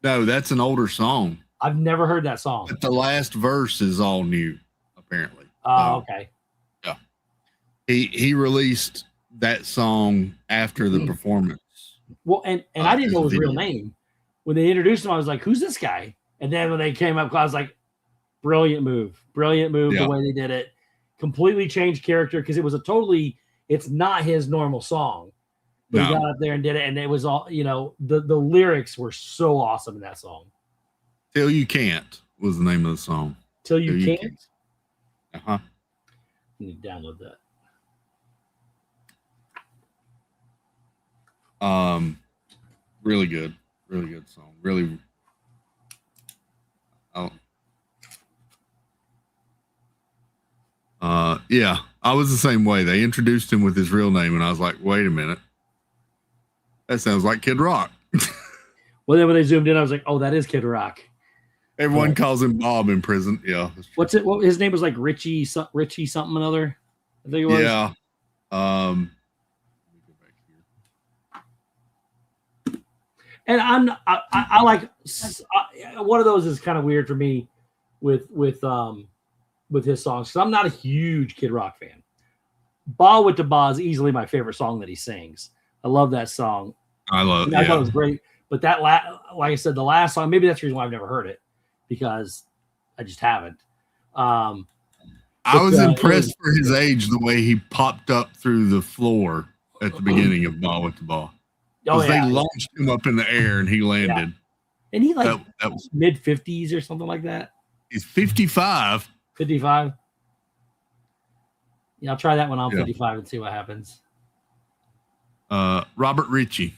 [SPEAKER 4] No, that's an older song.
[SPEAKER 8] I've never heard that song.
[SPEAKER 4] But the last verse is all new, apparently.
[SPEAKER 8] Oh, okay.
[SPEAKER 4] Yeah. He released that song after the performance.
[SPEAKER 8] Well, and I didn't know his real name. When they introduced him, I was like, who's this guy? And then when they came up, I was like, Brilliant move.
[SPEAKER 4] Yeah.
[SPEAKER 8] The way they did it. Completely changed character because it was it's not his normal song. But he
[SPEAKER 4] No.
[SPEAKER 8] got up there and did it, and it was all, the lyrics were so awesome in that song.
[SPEAKER 4] Till You Can't was the name of the song.
[SPEAKER 8] Till You
[SPEAKER 4] Till You
[SPEAKER 8] Can't.
[SPEAKER 4] Uh-huh.
[SPEAKER 8] You need to download that.
[SPEAKER 4] Really good song. Really. Yeah, I was the same way. They introduced him with his real name, and I was like, wait a minute, that sounds like Kid Rock.
[SPEAKER 8] Well, then when they zoomed in, I was like, oh, that is Kid Rock.
[SPEAKER 4] Everyone calls him Bob in prison. Yeah.
[SPEAKER 8] What's it? What his name was like Richie something another. I think it was.
[SPEAKER 4] Yeah. Let me go back here.
[SPEAKER 8] And I like one of those is kind of weird for me with his songs because I'm not a huge Kid Rock fan. Ball with the Ba is easily my favorite song that he sings. I love that song.
[SPEAKER 4] I thought
[SPEAKER 8] it was great. But that like I said, the last song, maybe that's the reason why I've never heard it because I just haven't.
[SPEAKER 4] I was impressed for his age the way he popped up through the floor at the beginning of Ball with the Ba.
[SPEAKER 8] Oh,
[SPEAKER 4] They launched him up in the air and he landed.
[SPEAKER 8] Yeah. And he
[SPEAKER 4] that was
[SPEAKER 8] mid 50s or something like that.
[SPEAKER 4] He's 55.
[SPEAKER 8] 55. Yeah, I'll try that when I'm 55 and see what happens.
[SPEAKER 4] Robert Ritchie.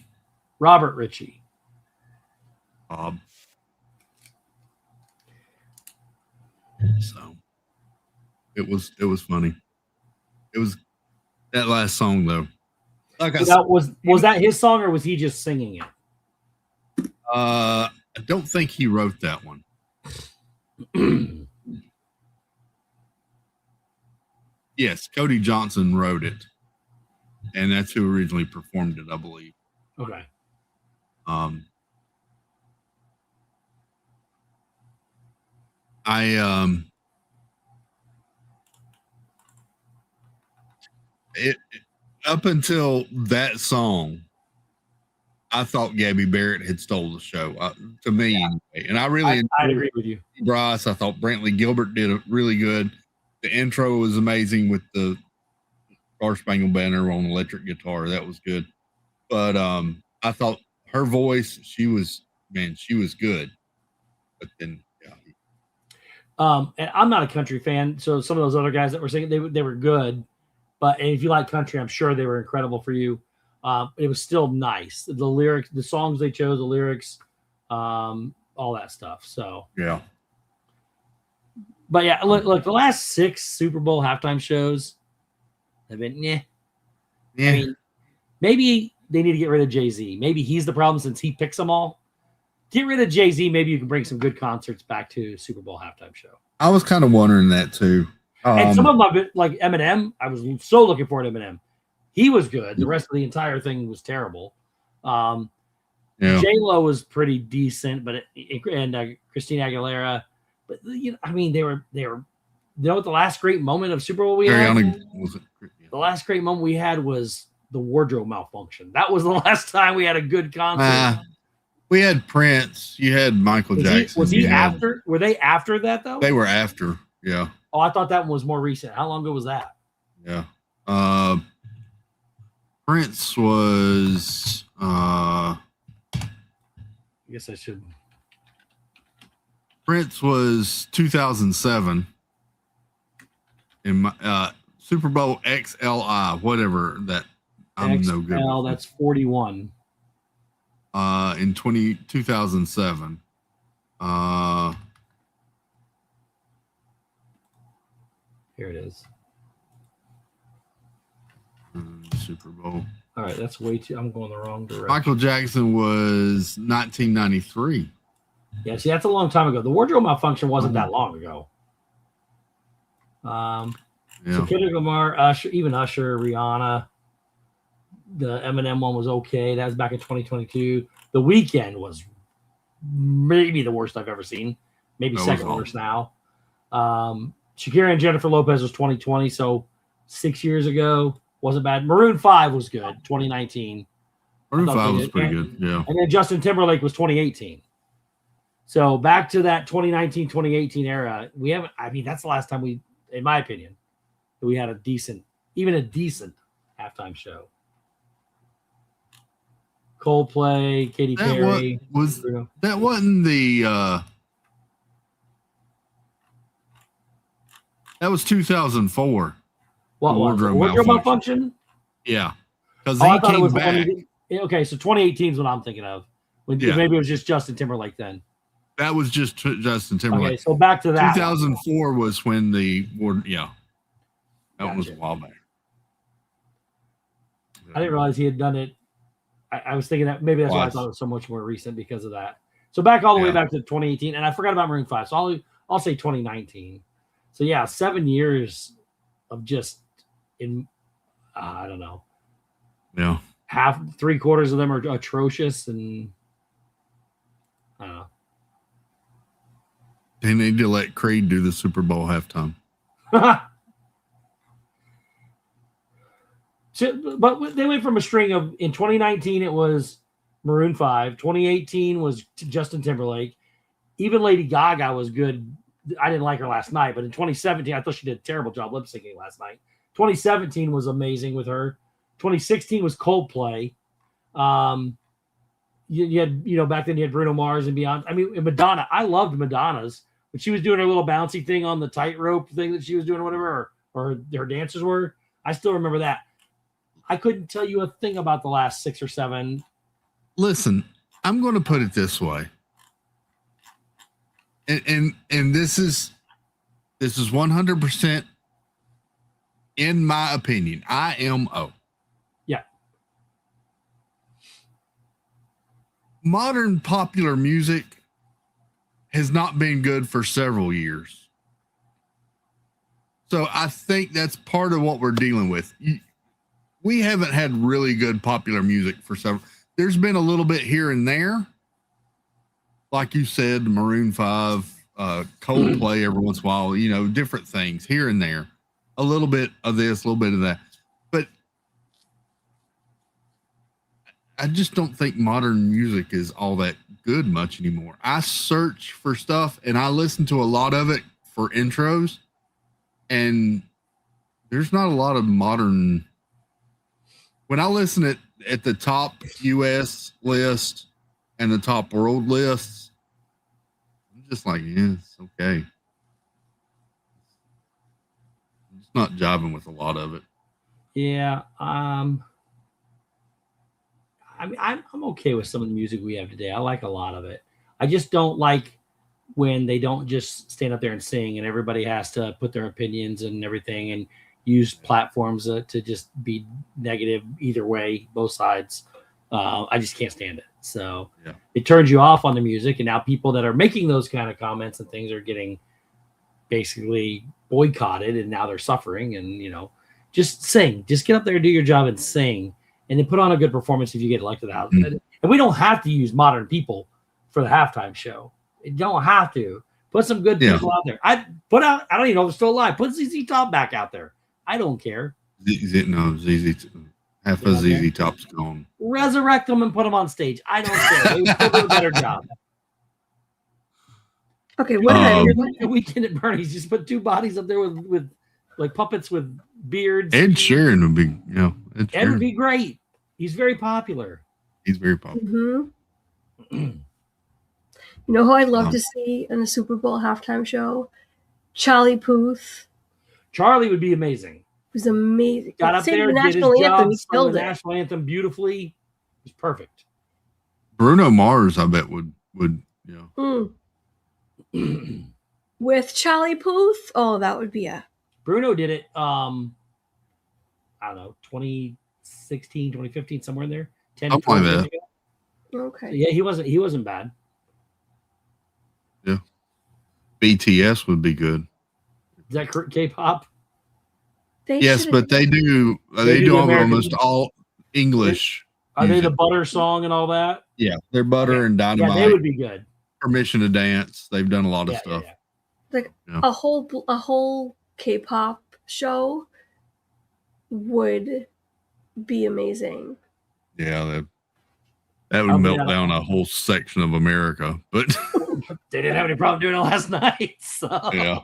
[SPEAKER 4] Bob. So it was funny. It was that last song though. Like I said,
[SPEAKER 8] was that his song or was he just singing it?
[SPEAKER 4] I don't think he wrote that one. Yes, Cody Johnson wrote it, and that's who originally performed it, I believe.
[SPEAKER 8] Okay.
[SPEAKER 4] Up until that song, I thought Gabby Barrett had stole the show to me, anyway. And I really
[SPEAKER 8] I agree with you,
[SPEAKER 4] Bryce. I thought Brantley Gilbert did it really good. The intro was amazing with the Star Spangled Banner on electric guitar. That was good. But I thought her voice, she was good. But then,
[SPEAKER 8] and I'm not a country fan, so some of those other guys that were singing, they were good. But if you like country, I'm sure they were incredible for you. It was still nice. The lyrics, the songs they chose, the lyrics, all that stuff. So
[SPEAKER 4] yeah.
[SPEAKER 8] But yeah, look, the last 6 Super Bowl halftime shows have been yeah. I mean, maybe they need to get rid of Jay-Z. Maybe he's the problem since he picks them all. Get rid of Jay-Z. Maybe you can bring some good concerts back to Super Bowl halftime show.
[SPEAKER 4] I was kind of wondering that too.
[SPEAKER 8] And some of them, like Eminem, I was so looking forward to Eminem. He was good. The rest of the entire thing was terrible. J-Lo was pretty decent, but Christina Aguilera. But I mean, they were. What the last great moment of Super Bowl we had? The last great moment we had was the wardrobe malfunction. That was the last time we had a good concert.
[SPEAKER 4] We had Prince. You had Michael Jackson.
[SPEAKER 8] Was he after? Were they after that though?
[SPEAKER 4] They were after. Yeah.
[SPEAKER 8] Oh, I thought that one was more recent. How long ago was that?
[SPEAKER 4] Yeah. Prince was. I
[SPEAKER 8] guess I should.
[SPEAKER 4] Prince was 2007. In Super Bowl XLI, whatever that. I'm no good.
[SPEAKER 8] That's 41.
[SPEAKER 4] In 2007.
[SPEAKER 8] Here it is.
[SPEAKER 4] Super Bowl.
[SPEAKER 8] All right, that's way too. I'm going the wrong direction.
[SPEAKER 4] Michael Jackson was 1993.
[SPEAKER 8] Yeah, see, that's a long time ago. The wardrobe malfunction wasn't that long ago. So Kendrick Lamar, Usher, Rihanna. The Eminem one was okay. That was back in 2022. The Weeknd was maybe the worst I've ever seen. Maybe second worst now. Shakira and Jennifer Lopez was 2020, so 6 years ago. Wasn't bad. Maroon 5 was good, 2019.
[SPEAKER 4] Maroon 5 was pretty good, yeah.
[SPEAKER 8] And then Justin Timberlake was 2018. So back to that 2019, 2018 era, we haven't. I mean, that's the last time we, in my opinion, we had a decent halftime show. Coldplay, Katy Perry.
[SPEAKER 4] That wasn't the that was 2004.
[SPEAKER 8] What was it? Wardrobe Malfunction?
[SPEAKER 4] Yeah, because
[SPEAKER 8] I
[SPEAKER 4] he
[SPEAKER 8] thought it
[SPEAKER 4] came
[SPEAKER 8] was the one
[SPEAKER 4] back.
[SPEAKER 8] he did- okay, so 2018 is what I'm thinking of.
[SPEAKER 4] Yeah.
[SPEAKER 8] Maybe it was just Justin Timberlake then.
[SPEAKER 4] That was just Justin
[SPEAKER 8] Okay,
[SPEAKER 4] Timberlake.
[SPEAKER 8] so back to that.
[SPEAKER 4] 2004 was when that one was a
[SPEAKER 8] Gotcha.
[SPEAKER 4] while back.
[SPEAKER 8] I didn't realize he had done it. I was thinking that maybe that's why I
[SPEAKER 4] Twice.
[SPEAKER 8] thought it was so much more recent because of that. So back all the way
[SPEAKER 4] Yeah.
[SPEAKER 8] back to 2018, and I forgot about Maroon 5. So I'll say 2019. So yeah, 7 years of just I don't know,
[SPEAKER 4] Yeah.
[SPEAKER 8] three quarters of them are atrocious, and I don't know.
[SPEAKER 4] They need to let Creed do the Super Bowl halftime.
[SPEAKER 8] So, but they went from a string of, in 2019 it was Maroon 5, 2018 was Justin Timberlake, even Lady Gaga was good. I didn't like her last night, but in 2017 I thought she did a terrible job lip syncing last night. 2017 was amazing with her. 2016 was Coldplay. You had back then you had Bruno Mars and beyond. I mean, Madonna. I loved Madonna's when she was doing her little bouncy thing on the tightrope thing that she was doing, or whatever, or her dancers were. I still remember that. I couldn't tell you a thing about the last 6 or 7.
[SPEAKER 4] Listen, I'm going to put it this way, and this is 100% in my opinion. IMO.
[SPEAKER 8] Yeah.
[SPEAKER 4] Modern popular music has not been good for several years. So I think that's part of what we're dealing with. We haven't had really good popular music for several. There's been a little bit here and there. Like you said, Maroon 5, Coldplay every once in a while, different things here and there. A little bit of this, a little bit of that. But I just don't think modern music is all that good much anymore. I search for stuff and I listen to a lot of it for intros, and there's not a lot of modern. When I listen at the top US list and the top world lists, I'm just like, yeah, it's okay. I'm just not jiving with a lot of it.
[SPEAKER 8] Yeah. I mean, I'm okay with some of the music we have today. I like a lot of it. I just don't like when they don't just stand up there and sing, and everybody has to put their opinions and everything, and use platforms to just be negative either way, both sides. I just can't stand it. So It turns you off on the music, and now people that are making those kind of comments and things are getting basically boycotted, and now they're suffering. And just sing, just get up there and do your job and sing, and then put on a good performance if you get elected out. And we don't have to use modern people for the halftime show. You don't have to. Put some good people out there. I don't even know if they're still alive. Put ZZ Top back out there. I don't care.
[SPEAKER 4] Half of ZZ Top's gone.
[SPEAKER 8] Resurrect them and put them on stage. I don't care. They would still do a better job.
[SPEAKER 6] Okay, what
[SPEAKER 8] Weekend at Bernie's, just put 2 bodies up there with like puppets with beards.
[SPEAKER 4] Ed Sheeran would be,
[SPEAKER 8] Ed would be great. He's very popular.
[SPEAKER 4] He's very popular.
[SPEAKER 6] You know who I'd love to see in the Super Bowl halftime show? Charlie Puth.
[SPEAKER 8] Charlie would be amazing.
[SPEAKER 6] It was amazing.
[SPEAKER 8] Got up
[SPEAKER 6] Sang
[SPEAKER 8] there,
[SPEAKER 6] the
[SPEAKER 8] did his
[SPEAKER 6] national
[SPEAKER 8] job,
[SPEAKER 6] anthem. He
[SPEAKER 8] sung
[SPEAKER 6] killed
[SPEAKER 8] the
[SPEAKER 6] it.
[SPEAKER 8] national anthem beautifully. It was perfect.
[SPEAKER 4] Bruno Mars, I bet would
[SPEAKER 6] With Charlie Puth? Oh, that would be a.
[SPEAKER 8] Bruno did it. I don't know, 2016, 2015, somewhere in there. 10
[SPEAKER 4] I'll play that.
[SPEAKER 8] ago.
[SPEAKER 6] Okay.
[SPEAKER 8] So yeah, he wasn't bad.
[SPEAKER 4] Yeah. BTS would be good.
[SPEAKER 8] Is that K-pop?
[SPEAKER 4] Yes, but they do almost all English.
[SPEAKER 8] Are they
[SPEAKER 4] music.
[SPEAKER 8] the Butter song and all that?
[SPEAKER 4] Yeah, they're Butter and Dynamite.
[SPEAKER 8] Yeah, they would be good.
[SPEAKER 4] Permission to Dance. They've done a lot of stuff.
[SPEAKER 6] Like
[SPEAKER 4] Yeah.
[SPEAKER 6] a whole K-pop show would be amazing.
[SPEAKER 4] Yeah, that would melt down a whole section of America. But
[SPEAKER 8] They didn't have any problem doing it last night. So
[SPEAKER 4] Yeah.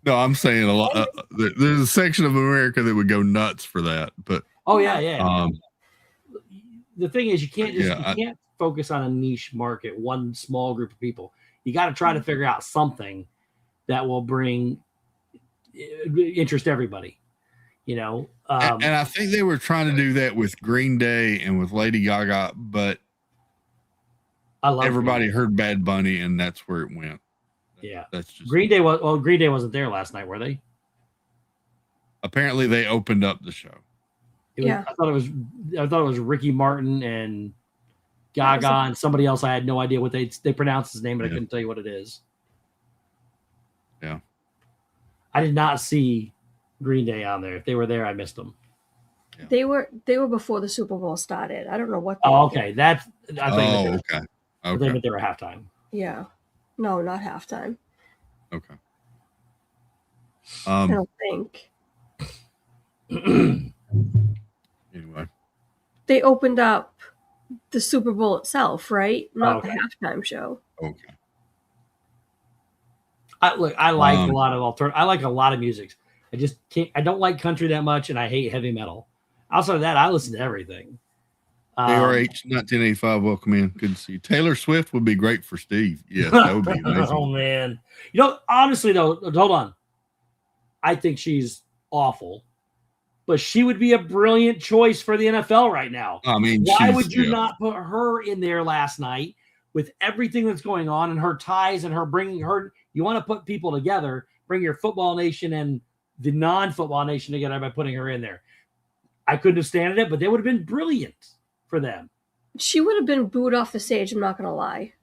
[SPEAKER 4] No, I'm saying a lot. There's a section of America that would go nuts for that, but
[SPEAKER 8] oh yeah.
[SPEAKER 4] um,
[SPEAKER 8] The thing is, you can't just
[SPEAKER 4] Yeah,
[SPEAKER 8] you can't focus on a niche market, one small group of people. You got to try to figure out something that will bring interest to everybody. You know,
[SPEAKER 4] and I think they were trying to do that with Green Day and with Lady Gaga, but
[SPEAKER 8] I love
[SPEAKER 4] everybody heard Bad Bunny, and that's where it went.
[SPEAKER 8] Yeah,
[SPEAKER 4] That's just
[SPEAKER 8] Green Day wasn't there last night, were they?
[SPEAKER 4] apparently they opened up the show.
[SPEAKER 6] Yeah.
[SPEAKER 8] I thought it was Ricky Martin and
[SPEAKER 6] That
[SPEAKER 8] Gaga
[SPEAKER 6] was
[SPEAKER 8] and somebody else. I had no idea what they pronounced his name, but I
[SPEAKER 4] Yeah.
[SPEAKER 8] couldn't tell you what it is.
[SPEAKER 4] Yeah.
[SPEAKER 8] I did not see Green Day on there. If they were there, I missed them.
[SPEAKER 6] They were before the Super Bowl started. I don't know what.
[SPEAKER 8] Oh, okay. That's I think
[SPEAKER 4] Oh,
[SPEAKER 8] they
[SPEAKER 4] okay.
[SPEAKER 8] were
[SPEAKER 4] Okay.
[SPEAKER 8] they were halftime.
[SPEAKER 6] Yeah. No, not halftime.
[SPEAKER 4] Okay.
[SPEAKER 6] I don't think.
[SPEAKER 4] Anyway.
[SPEAKER 6] They opened up the Super Bowl itself, right? Not
[SPEAKER 8] Okay.
[SPEAKER 6] the halftime show.
[SPEAKER 4] Okay.
[SPEAKER 8] I like
[SPEAKER 4] Um,
[SPEAKER 8] a lot of I like a lot of music. I just can't. I don't like country that much, and I hate heavy metal. Outside of that, I listen to everything.
[SPEAKER 4] ARH 1985, welcome in. Good to see you. Taylor Swift would be great for Steve. Yes, that would be amazing.
[SPEAKER 8] Oh man, you know, honestly though, hold on. I think she's awful, but she would be a brilliant choice for the NFL right now.
[SPEAKER 4] I mean,
[SPEAKER 8] Why
[SPEAKER 4] she's-
[SPEAKER 8] would you
[SPEAKER 4] yeah.
[SPEAKER 8] not put her in there last night with everything that's going on and her ties and her bringing her? You want to put people together, bring your football nation and the non-football nation together by putting her in there. I couldn't have standed it, but they would have been brilliant for them.
[SPEAKER 6] She would have been booed off the stage. I'm not going to lie.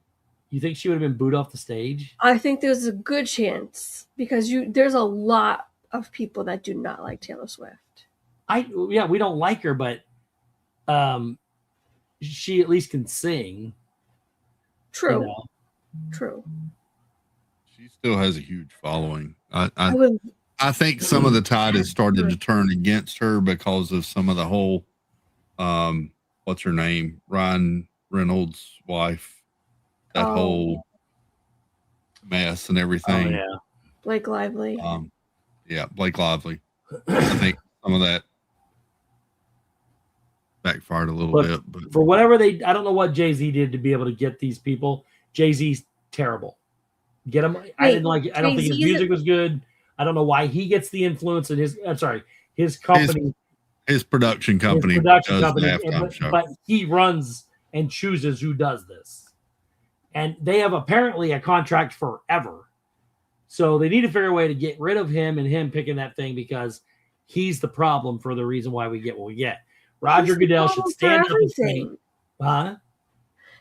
[SPEAKER 8] You think she would have been booed off the stage?
[SPEAKER 6] I think there's a good chance because there's a lot of people that do not like Taylor Swift.
[SPEAKER 8] We don't like her, but she at least can sing.
[SPEAKER 6] True.
[SPEAKER 8] You know?
[SPEAKER 6] True.
[SPEAKER 4] She still has a huge following.
[SPEAKER 6] I
[SPEAKER 4] I
[SPEAKER 6] would.
[SPEAKER 4] think some of the tide has started to turn against her because of some of the whole, what's her name? Ryan Reynolds' wife. That
[SPEAKER 6] Oh.
[SPEAKER 4] whole mess and everything.
[SPEAKER 8] Oh, yeah.
[SPEAKER 6] Blake Lively.
[SPEAKER 4] Yeah, Blake Lively. I think some of that backfired a little
[SPEAKER 8] But
[SPEAKER 4] bit, but
[SPEAKER 8] for whatever I don't know what Jay-Z did to be able to get these people. Jay-Z's terrible. Get him. I didn't like it. I don't think his
[SPEAKER 6] Jay-Z
[SPEAKER 8] music was good. I don't know why he gets the influence in his company,
[SPEAKER 4] his production company
[SPEAKER 8] his production
[SPEAKER 4] does
[SPEAKER 8] company,
[SPEAKER 4] the halftime show.
[SPEAKER 8] but he runs and chooses who does this. And they have apparently a contract forever. So they need to figure a way to get rid of him and him picking that thing because he's the problem for the reason why we get what we get. Roger
[SPEAKER 6] He's the
[SPEAKER 8] Goodell should
[SPEAKER 6] problem for
[SPEAKER 8] stand up and say,
[SPEAKER 6] everything.
[SPEAKER 8] huh?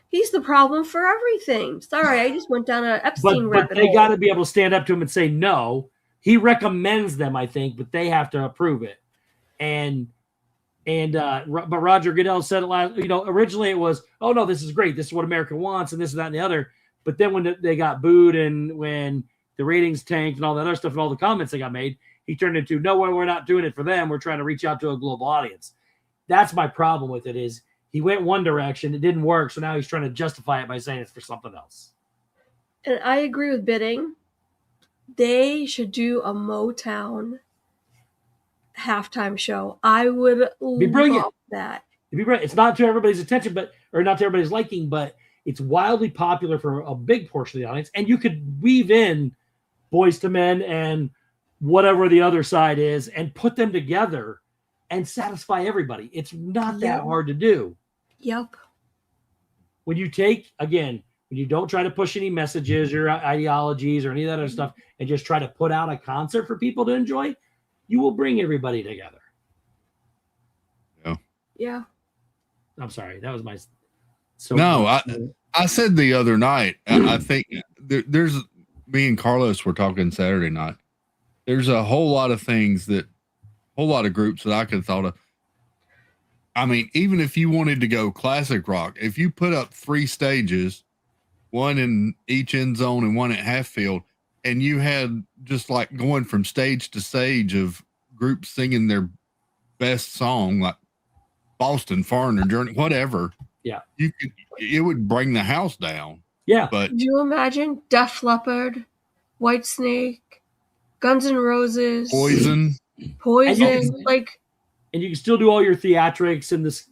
[SPEAKER 6] He's the problem for everything. Sorry, I just went down an Epstein
[SPEAKER 8] But
[SPEAKER 6] rabbit
[SPEAKER 8] they
[SPEAKER 6] hole.
[SPEAKER 8] got to be able to stand up to him and say no. He recommends them, I think, but they have to approve it. But Roger Goodell said it last. Originally it was, oh no, this is great. This is what America wants, and this and that and the other. But then when they got booed and when the ratings tanked and all that other stuff and all the comments they got made, he turned into, no, we're not doing it for them. We're trying to reach out to a global audience. That's my problem with it. Is he went one direction, it didn't work, so now he's trying to justify it by saying it's for something else.
[SPEAKER 6] And I agree with Bidding. They should do a Motown halftime show. I would
[SPEAKER 8] Be brilliant.
[SPEAKER 6] love that.
[SPEAKER 8] It'd be great. It's not to everybody's attention, or not to everybody's liking, but it's wildly popular for a big portion of the audience. And you could weave in Boys to Men and whatever the other side is and put them together and satisfy everybody. It's not that
[SPEAKER 6] Yeah.
[SPEAKER 8] hard to do.
[SPEAKER 6] Yep.
[SPEAKER 8] When you don't try to push any messages or ideologies or any of that other stuff and just try to put out a concert for people to enjoy, you will bring everybody together.
[SPEAKER 6] Yeah.
[SPEAKER 8] I'm sorry. That was my.
[SPEAKER 4] I said the other night, I think there's me and Carlos were talking Saturday night. There's a whole lot of things whole lot of groups that I could have thought of. I mean, even if you wanted to go classic rock, if you put up 3 stages, one in each end zone and one at half field, and you had just like going from stage to stage of groups singing their best song, like Boston, Foreigner, Journey, whatever.
[SPEAKER 8] Yeah.
[SPEAKER 4] It would bring the house down.
[SPEAKER 8] Yeah.
[SPEAKER 4] But
[SPEAKER 6] Do you imagine Def Leppard, White Snake, Guns N' Roses,
[SPEAKER 4] Poison.
[SPEAKER 6] Poison, like,
[SPEAKER 8] and you can still do all your theatrics in this,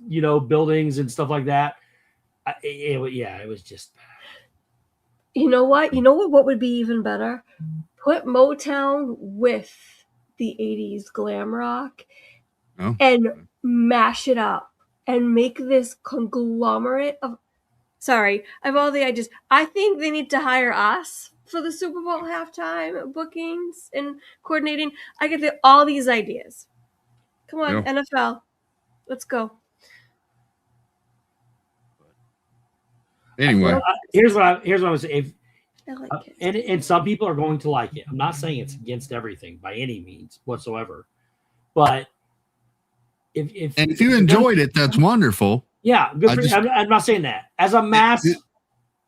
[SPEAKER 8] buildings and stuff like that. It was just.
[SPEAKER 6] you know what? What would be even better? Put Motown with the 80s glam rock
[SPEAKER 4] Oh.
[SPEAKER 6] and mash it up and make this conglomerate of. Sorry, I have all the ideas. I think they need to hire us for the Super Bowl halftime bookings and coordinating. I get all these ideas. Come on,
[SPEAKER 4] Yeah.
[SPEAKER 6] NFL. Let's go.
[SPEAKER 4] Anyway,
[SPEAKER 8] Here's what I was saying.
[SPEAKER 6] I like it.
[SPEAKER 8] And some people are going to like it. I'm not saying it's against everything by any means whatsoever, but if
[SPEAKER 4] you enjoyed it, that's wonderful.
[SPEAKER 8] Yeah, good for you. I'm not saying that. As a mass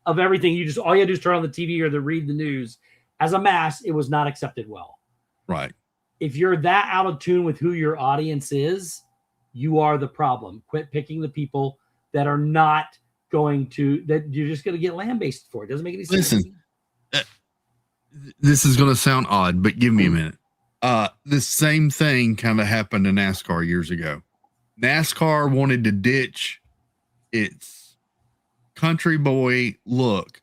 [SPEAKER 8] of everything, all you have to do is turn on the TV or read the news. As a mass, it was not accepted well.
[SPEAKER 4] Right.
[SPEAKER 8] If you're that out of tune with who your audience is, you are the problem. Quit picking the people that are not going to, that you're just going to get land-based for. It doesn't make any sense.
[SPEAKER 4] Listen, this is going to sound odd, but give me a minute. The same thing kind of happened to NASCAR years ago. NASCAR wanted to ditch its country boy look,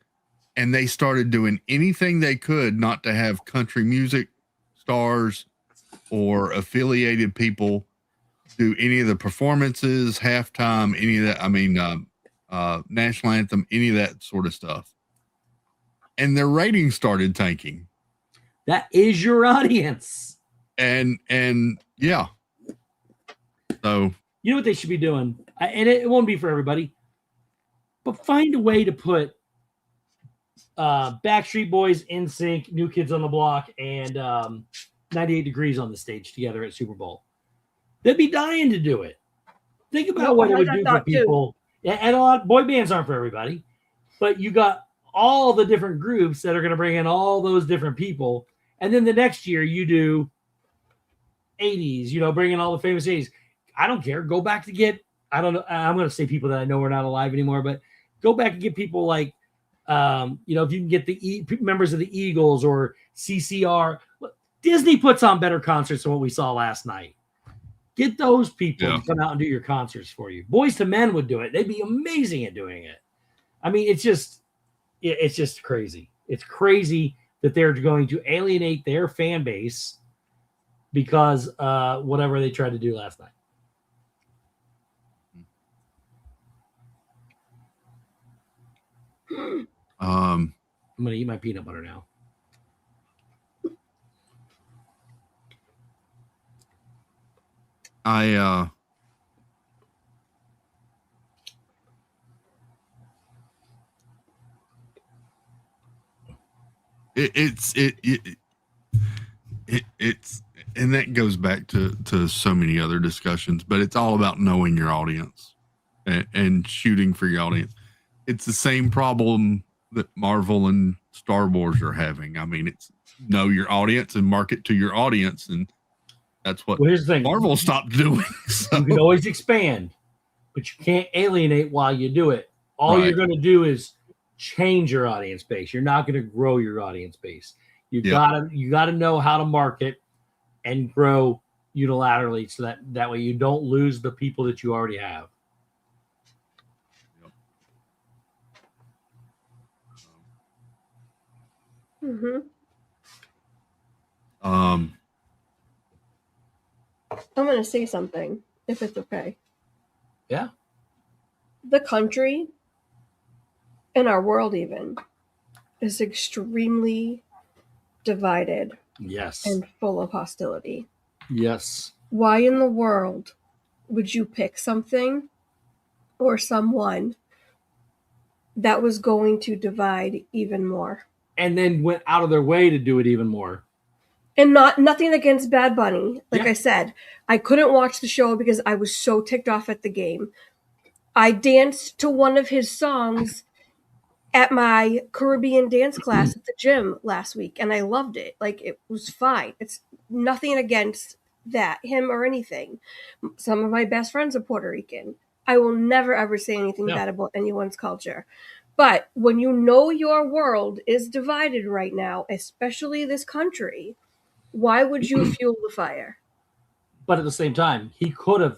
[SPEAKER 4] and they started doing anything they could not to have country music stars or affiliated people do any of the performances, halftime, any of that. I mean, national anthem, any of that sort of stuff. And their ratings started tanking.
[SPEAKER 8] That is your audience.
[SPEAKER 4] And yeah. So
[SPEAKER 8] you know what they should be doing? And it won't be for everybody, but find a way to put Backstreet Boys, NSYNC, New Kids on the Block, and 98 Degrees on the stage together at Super Bowl. They'd be dying to do it. Think about what it would do for people. And a lot of boy bands aren't for everybody, but you got all the different groups that are going to bring in all those different people. And then the next year you do 80s, bring in all the famous 80s. I don't care. Go back to I don't know. I'm going to say people that I know are not alive anymore, but go back and get people like, if you can get the members of the Eagles or CCR. Disney puts on better concerts than what we saw last night. Get those people to come out and do your concerts for you. Boys to Men would do it. They'd be amazing at doing it. I mean, it's just crazy. It's crazy that they're going to alienate their fan base because whatever they tried to do last night. I'm going to eat my peanut butter now.
[SPEAKER 4] It's and that goes back to so many other discussions, but it's all about knowing your audience and shooting for your audience. It's the same problem that Marvel and Star Wars are having. I mean, it's know your audience and market to your audience, and that's what
[SPEAKER 8] here's the thing.
[SPEAKER 4] Marvel stopped doing. So.
[SPEAKER 8] You can always expand, but you can't alienate while you do it. All you're going to do is change your audience base. You're not going to grow your audience base. You gotta know how to market and grow unilaterally, so that way you don't lose the people that you already have.
[SPEAKER 6] Mm-hmm.
[SPEAKER 4] I'm
[SPEAKER 6] going to say something, if it's okay.
[SPEAKER 8] Yeah.
[SPEAKER 6] The country and our world even is extremely divided.
[SPEAKER 8] Yes.
[SPEAKER 6] And full of hostility.
[SPEAKER 8] Yes.
[SPEAKER 6] Why in the world would you pick something or someone that was going to divide even more?
[SPEAKER 8] And then went out of their way to do it even more.
[SPEAKER 6] And nothing against Bad Bunny. Like I said, I couldn't watch the show because I was so ticked off at the game. I danced to one of his songs at my Caribbean dance class at the gym last week, and I loved it. Like, it was fine. It's nothing against that, him or anything. Some of my best friends are Puerto Rican. I will never, ever say anything bad about anyone's culture. But when you know your world is divided right now, especially this country, why would you fuel the fire?
[SPEAKER 8] But at the same time, he could have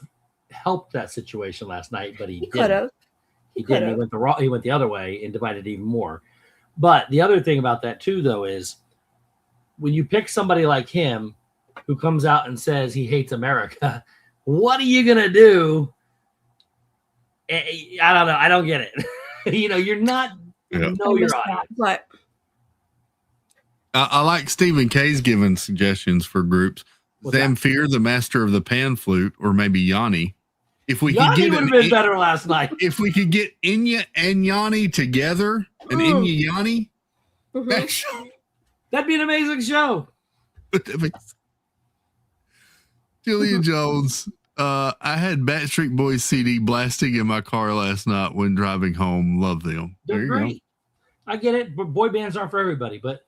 [SPEAKER 8] helped that situation last night, but he
[SPEAKER 6] He
[SPEAKER 8] didn't.
[SPEAKER 6] could have.
[SPEAKER 8] He didn't. He went the other way and divided even more. But the other thing about that too, though, is when you pick somebody like him who comes out and says he hates America, what are you gonna do? I don't know. I don't get it. You're not.
[SPEAKER 4] Yeah.
[SPEAKER 8] You know your audience.
[SPEAKER 6] But
[SPEAKER 4] I like Stephen K's giving suggestions for groups.
[SPEAKER 8] What's that?
[SPEAKER 4] Zamfir, the master of the pan flute, or maybe Yanni. If we could
[SPEAKER 8] Yanni
[SPEAKER 4] get
[SPEAKER 8] would have been better last night.
[SPEAKER 4] if we could get Inya and Yanni together, and Inya Yanni,
[SPEAKER 6] mhm.
[SPEAKER 8] That'd be an amazing show.
[SPEAKER 4] Julia Jones. I had Backstreet Boys CD blasting in my car last night when driving home. Love them.
[SPEAKER 8] They're
[SPEAKER 4] There you
[SPEAKER 8] great. I get it, but boy bands aren't for everybody. But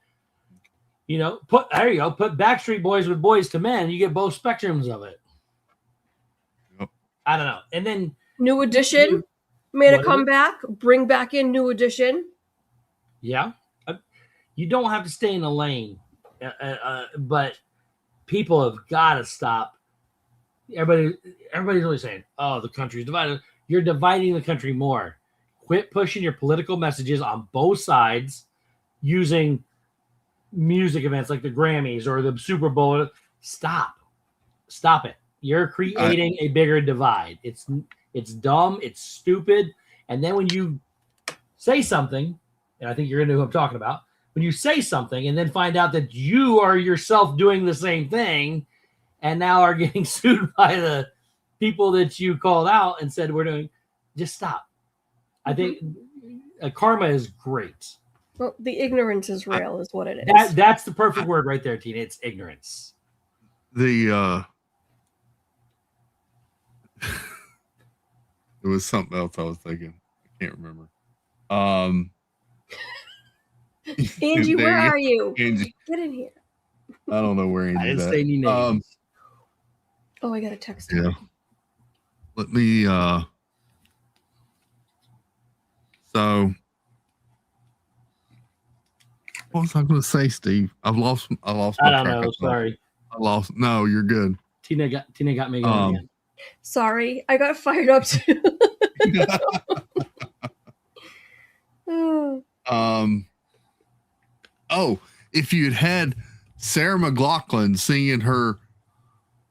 [SPEAKER 8] put Backstreet Boys with Boys to Men, you get both spectrums of it.
[SPEAKER 4] Yep.
[SPEAKER 8] I don't know. And then
[SPEAKER 6] New Edition made a
[SPEAKER 8] What is it?
[SPEAKER 6] comeback. Bring back in New Edition.
[SPEAKER 8] yeah, you don't have to stay in the lane, but people have got to stop. Everybody's always saying, "Oh, the country's divided." You're dividing the country more. Quit pushing your political messages on both sides using music events like the Grammys or the Super Bowl. Stop it. You're creating a bigger divide. It's dumb. It's stupid. And then when you say something, and I think you're going to know who I'm talking about, when you say something and then find out that you are yourself doing the same thing and now are getting sued by the people that you called out and said we're doing, just stop. I think karma is great.
[SPEAKER 6] Well, the ignorance is real, is what it is.
[SPEAKER 8] That's the perfect word right there, Tina. It's ignorance.
[SPEAKER 4] There was something else I was thinking. I can't remember.
[SPEAKER 6] Angie, where are you?
[SPEAKER 4] Angie.
[SPEAKER 6] Get in here.
[SPEAKER 4] I don't know where Angie's
[SPEAKER 8] I didn't
[SPEAKER 4] at.
[SPEAKER 8] say any names.
[SPEAKER 6] Oh, I got a text.
[SPEAKER 4] Yeah. Let me so what was I gonna say, Steve? I lost my
[SPEAKER 8] I don't
[SPEAKER 4] track
[SPEAKER 8] know.
[SPEAKER 4] of thought.
[SPEAKER 8] Sorry.
[SPEAKER 4] No, you're good.
[SPEAKER 8] Tina got me again.
[SPEAKER 6] Sorry, I got fired up too.
[SPEAKER 4] Oh, if you'd had Sarah McLachlan singing her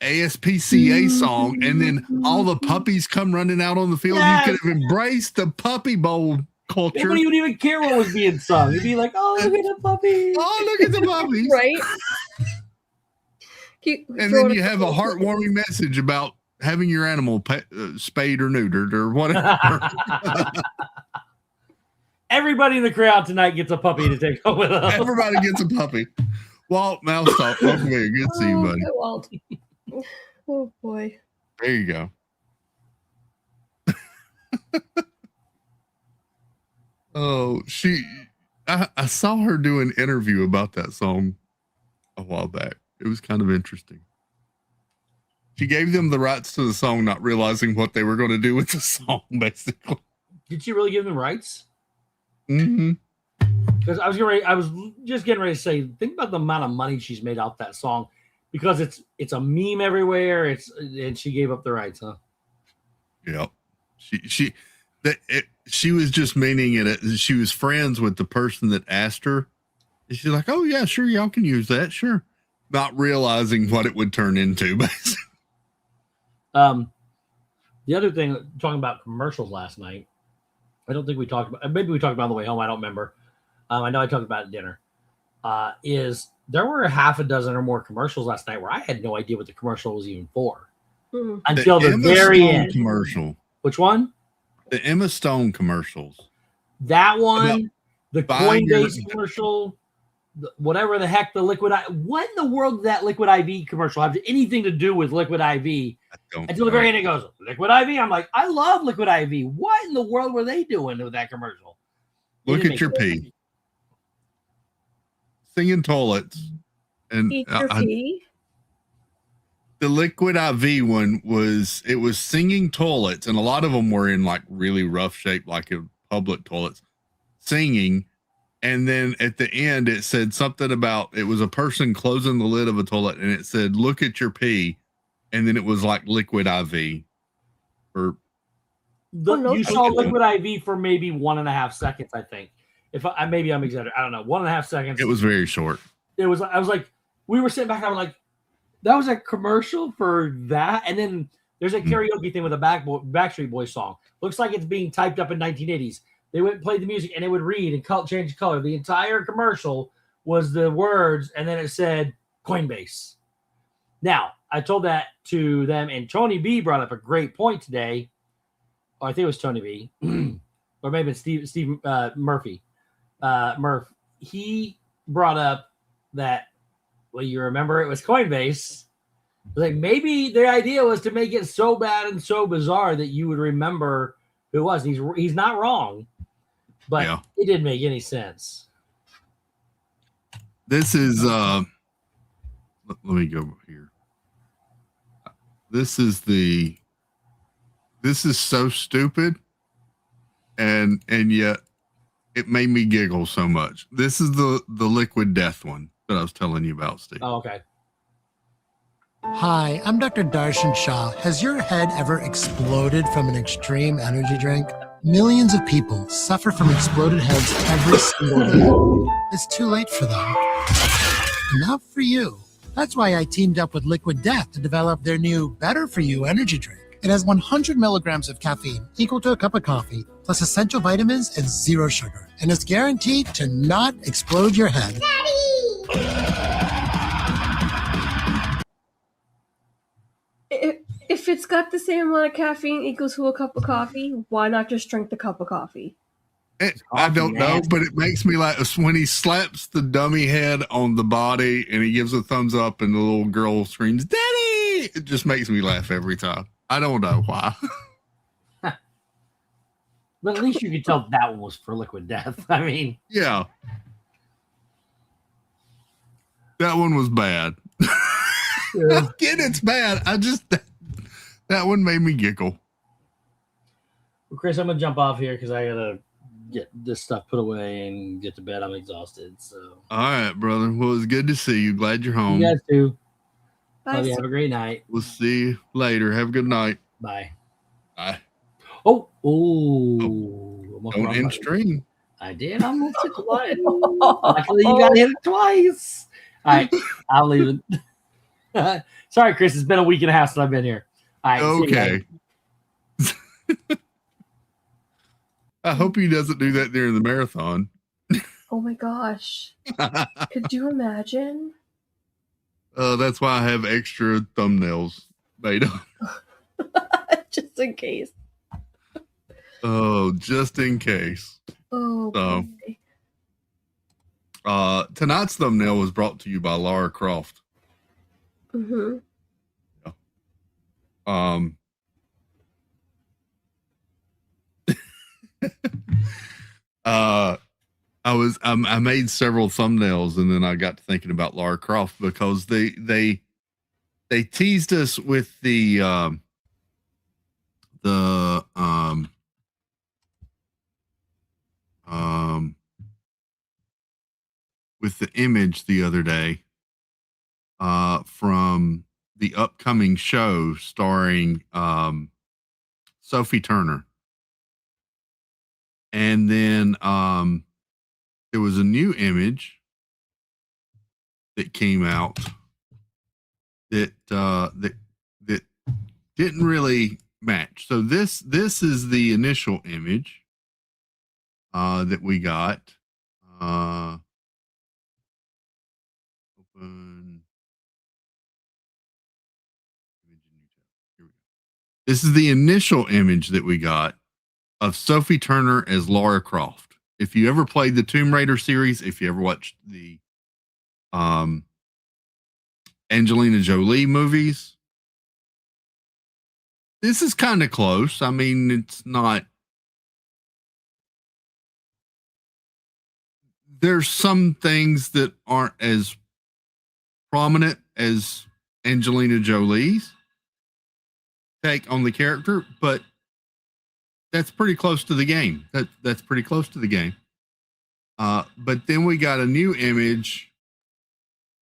[SPEAKER 4] ASPCA song and then all the puppies come running out on the field,
[SPEAKER 8] Yes.
[SPEAKER 4] you could have embraced the puppy bowl culture.
[SPEAKER 8] Nobody would even care what was being sung. It'd be like, oh, look at the puppy.
[SPEAKER 4] Oh, look at the puppies.
[SPEAKER 6] Right?
[SPEAKER 4] And then you have a heartwarming message about having your animal spayed or neutered or whatever.
[SPEAKER 8] Everybody in the crowd tonight gets a puppy to take home with them.
[SPEAKER 4] Everybody gets a puppy. Walt, now stop. Welcome here. Good to see you, buddy.
[SPEAKER 6] Okay, Walt. Oh boy.
[SPEAKER 4] There you go. Oh, I saw her do an interview about that song a while back. It was kind of interesting. She gave them the rights to the song, not realizing what they were going to do with the song, basically.
[SPEAKER 8] Did she really give them rights?
[SPEAKER 4] Mm-hmm.
[SPEAKER 8] Because I was just getting ready to say, think about the amount of money she's made off that song, because it's a meme everywhere. And she gave up the rights, huh?
[SPEAKER 4] Yeah, she was just meaning it. She was friends with the person that asked her. And she's like, "Oh yeah, sure, y'all can use that, sure," not realizing what it would turn into. Basically.
[SPEAKER 8] The other thing, talking about commercials last night, I don't think we talked about. Maybe we talked about on the way home. I don't remember. I know I talked about it at dinner. Is there were half a dozen or more commercials last night where I had no idea what the commercial was even for until the
[SPEAKER 4] Emma
[SPEAKER 8] very
[SPEAKER 4] Stone
[SPEAKER 8] end.
[SPEAKER 4] commercial.
[SPEAKER 8] Which one?
[SPEAKER 4] The Emma Stone commercials.
[SPEAKER 8] That one, the
[SPEAKER 4] buying
[SPEAKER 8] Coinbase
[SPEAKER 4] your-
[SPEAKER 8] commercial, whatever the heck, the Liquid IV. What in the world did that Liquid IV commercial have anything to do with Liquid IV? Until the very end, it goes, Liquid IV. I'm like, I love Liquid IV. What in the world were they doing with that commercial?
[SPEAKER 4] Look at your pee. Singing toilets. And
[SPEAKER 6] Eat your pee.
[SPEAKER 4] the Liquid IV one was singing toilets, and a lot of them were in like really rough shape, like in public toilets, singing. And then at the end, it said something about it was a person closing the lid of a toilet, and it said, "Look at your pee," and then it was like liquid IV. Or
[SPEAKER 8] You saw liquid IV for maybe 1.5 seconds, I think. If maybe I'm exaggerating, I don't know. 1.5 seconds.
[SPEAKER 4] It was very short.
[SPEAKER 8] I was like, we were sitting back, and I was like, that was a commercial for that, and then there's a karaoke thing with a Backstreet Boys song. Looks like it's being typed up in 1980s. They would play the music, and it would read and change color. The entire commercial was the words, and then it said Coinbase. Now, I told that to them, and Tony B brought up a great point today. Oh, I think it was Tony B, or maybe it's Steve Murphy. Murph. He brought up that, well, you remember it was Coinbase. Like maybe the idea was to make it so bad and so bizarre that you would remember who it was. He's not wrong, but it didn't make any sense.
[SPEAKER 4] This is let me go here. This is so stupid, and yet it made me giggle so much. This is the liquid death one that I was telling you about, Steve.
[SPEAKER 8] Oh, okay.
[SPEAKER 10] Hi, I'm Dr. Darshan Shah. Has your head ever exploded from an extreme energy drink? Millions of people suffer from exploded heads every single day. It's too late for them. Not for you. That's why I teamed up with Liquid Death to develop their new Better For You energy drink. It has 100 milligrams of caffeine, equal to a cup of coffee, plus essential vitamins and 0 sugar. And it's guaranteed to not explode your head.
[SPEAKER 6] If it's got the same amount of caffeine equals to a cup of coffee, why not just drink the cup of coffee?
[SPEAKER 4] I don't know, but it makes me like when he slaps the dummy head on the body and he gives a thumbs up and the little girl screams, "Daddy!" It just makes me laugh every time. I don't know why.
[SPEAKER 8] But at least you could tell that one was for Liquid Death. I mean,
[SPEAKER 4] yeah. That one was bad. Again, it's bad. That one made me giggle.
[SPEAKER 8] Well, Chris, I'm going to jump off here because I got to get this stuff put away and get to bed. I'm exhausted. So.
[SPEAKER 4] All right, brother. Well, it's good to see you. Glad you're home.
[SPEAKER 8] You guys too.
[SPEAKER 6] Bye.
[SPEAKER 8] Love you. Have a great night.
[SPEAKER 4] We'll see you later. Have a good night.
[SPEAKER 8] Bye.
[SPEAKER 4] Bye.
[SPEAKER 8] Oh.
[SPEAKER 4] Don't end stream.
[SPEAKER 8] I did. I almost hit the button. Luckily, you got to hit it twice. All right. I'll leave it. Sorry, Chris. It's been a week and a half since I've been here. All right,
[SPEAKER 4] okay. I hope he doesn't do that during the marathon.
[SPEAKER 6] Oh my gosh. Could you imagine?
[SPEAKER 4] That's why I have extra thumbnails made up.
[SPEAKER 6] Just in case.
[SPEAKER 4] Oh, just in case.
[SPEAKER 6] Oh,
[SPEAKER 4] so,
[SPEAKER 6] boy.
[SPEAKER 4] Tonight's thumbnail was brought to you by Lara Croft.
[SPEAKER 6] Mm-hmm.
[SPEAKER 4] I made several thumbnails and then I got to thinking about Lara Croft because they teased us with the image the other day from the upcoming show starring Sophie Turner. And then there was a new image that came out that didn't really match. So this is the initial image that we got. Open. Here we go. This is the initial image that we got of Sophie Turner as Lara Croft. If you ever played the Tomb Raider series, if you ever watched the Angelina Jolie movies, this is kind of close. I mean, it's not. There's some things that aren't as prominent as Angelina Jolie's take on the character, but that's pretty close to the game. That's pretty close to the game. But then we got a new image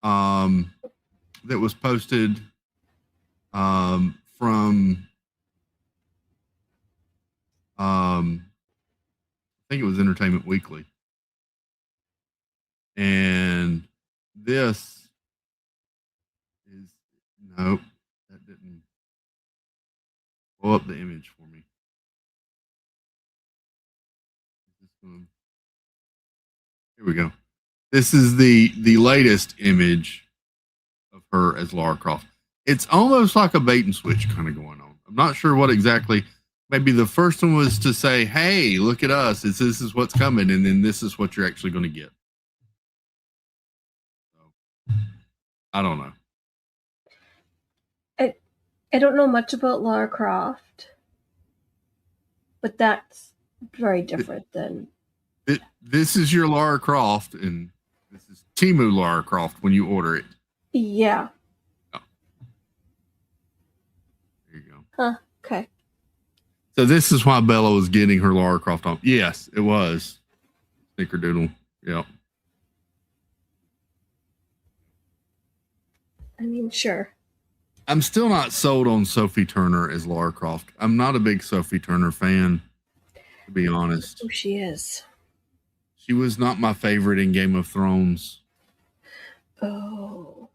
[SPEAKER 4] that was posted from I think it was Entertainment Weekly. And this is nope, that didn't pull up the image for me. Here we go. This is the latest image of her as Lara Croft. It's almost like a bait and switch kind of going on. I'm not sure what exactly. Maybe the first one was to say, "Hey, look at us! This is what's coming," and then this is what you're actually going to get. So, I don't know.
[SPEAKER 6] I don't know much about Lara Croft, but that's very different than.
[SPEAKER 4] This is your Lara Croft, and this is Temu Lara Croft when you order it.
[SPEAKER 6] Yeah.
[SPEAKER 4] Oh. There you go.
[SPEAKER 6] Huh. Okay.
[SPEAKER 4] So this is why Bella was getting her Lara Croft on. Yes, it was. Snickerdoodle. Yep.
[SPEAKER 6] I mean, sure.
[SPEAKER 4] I'm still not sold on Sophie Turner as Lara Croft. I'm not a big Sophie Turner fan, to be honest.
[SPEAKER 6] Who she is.
[SPEAKER 4] She was not my favorite in Game of Thrones.
[SPEAKER 6] Oh.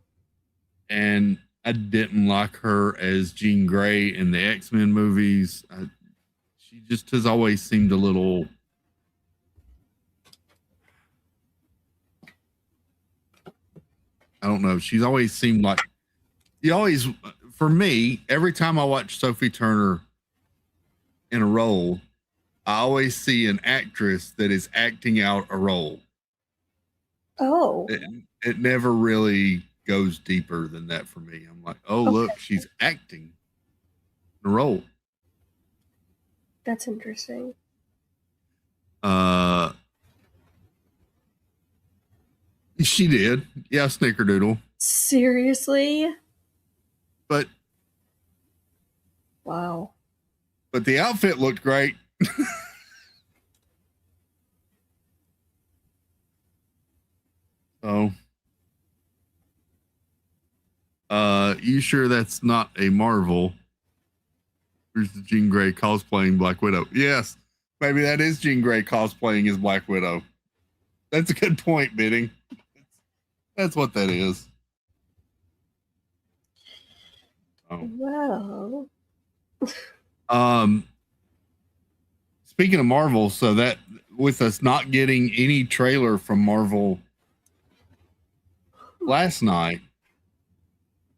[SPEAKER 4] And I didn't like her as Jean Grey in the X-Men movies. She just has always seemed a little... I don't know. She's always seemed like... For me, every time I watch Sophie Turner in a role, I always see an actress that is acting out a role.
[SPEAKER 6] Oh.
[SPEAKER 4] It never really goes deeper than that for me. I'm like, oh, look, she's acting a role.
[SPEAKER 6] That's interesting.
[SPEAKER 4] She did. Yeah, Snickerdoodle.
[SPEAKER 6] Seriously?
[SPEAKER 4] But
[SPEAKER 6] wow.
[SPEAKER 4] But the outfit looked great. So you sure that's not a Marvel? Here's the Jean Grey cosplaying Black Widow. Yes, maybe that is Jean Grey cosplaying as Black Widow. That's a good point, Bidding. That's what that is.
[SPEAKER 6] Oh.
[SPEAKER 4] Well. Speaking of Marvel, so that with us not getting any trailer from Marvel last night,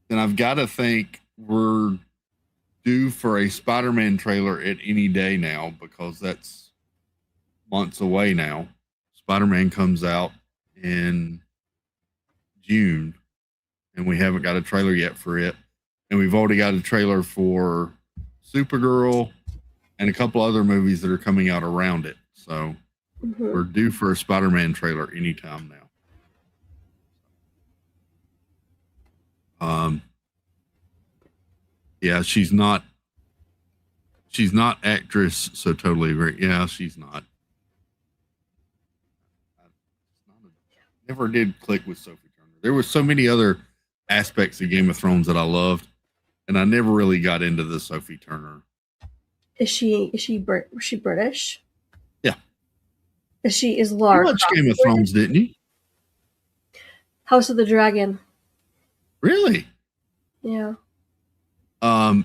[SPEAKER 4] then I've got to think we're due for a Spider-Man trailer at any day now, because that's months away now. Spider-Man comes out in June, and we haven't got a trailer yet for it. And we've already got a trailer for Supergirl and a couple other movies that are coming out around it. So we're due for a Spider-Man trailer anytime now. Yeah, she's not actress, so totally agree. Yeah, she's not. Never did click with Sophie Turner. There were so many other aspects of Game of Thrones that I loved, and I never really got into the Sophie Turner.
[SPEAKER 6] Is she British?
[SPEAKER 4] Yeah.
[SPEAKER 6] Is Lara?
[SPEAKER 4] You watched Game of Thrones, didn't you?
[SPEAKER 6] House of the Dragon.
[SPEAKER 4] Really?
[SPEAKER 6] Yeah.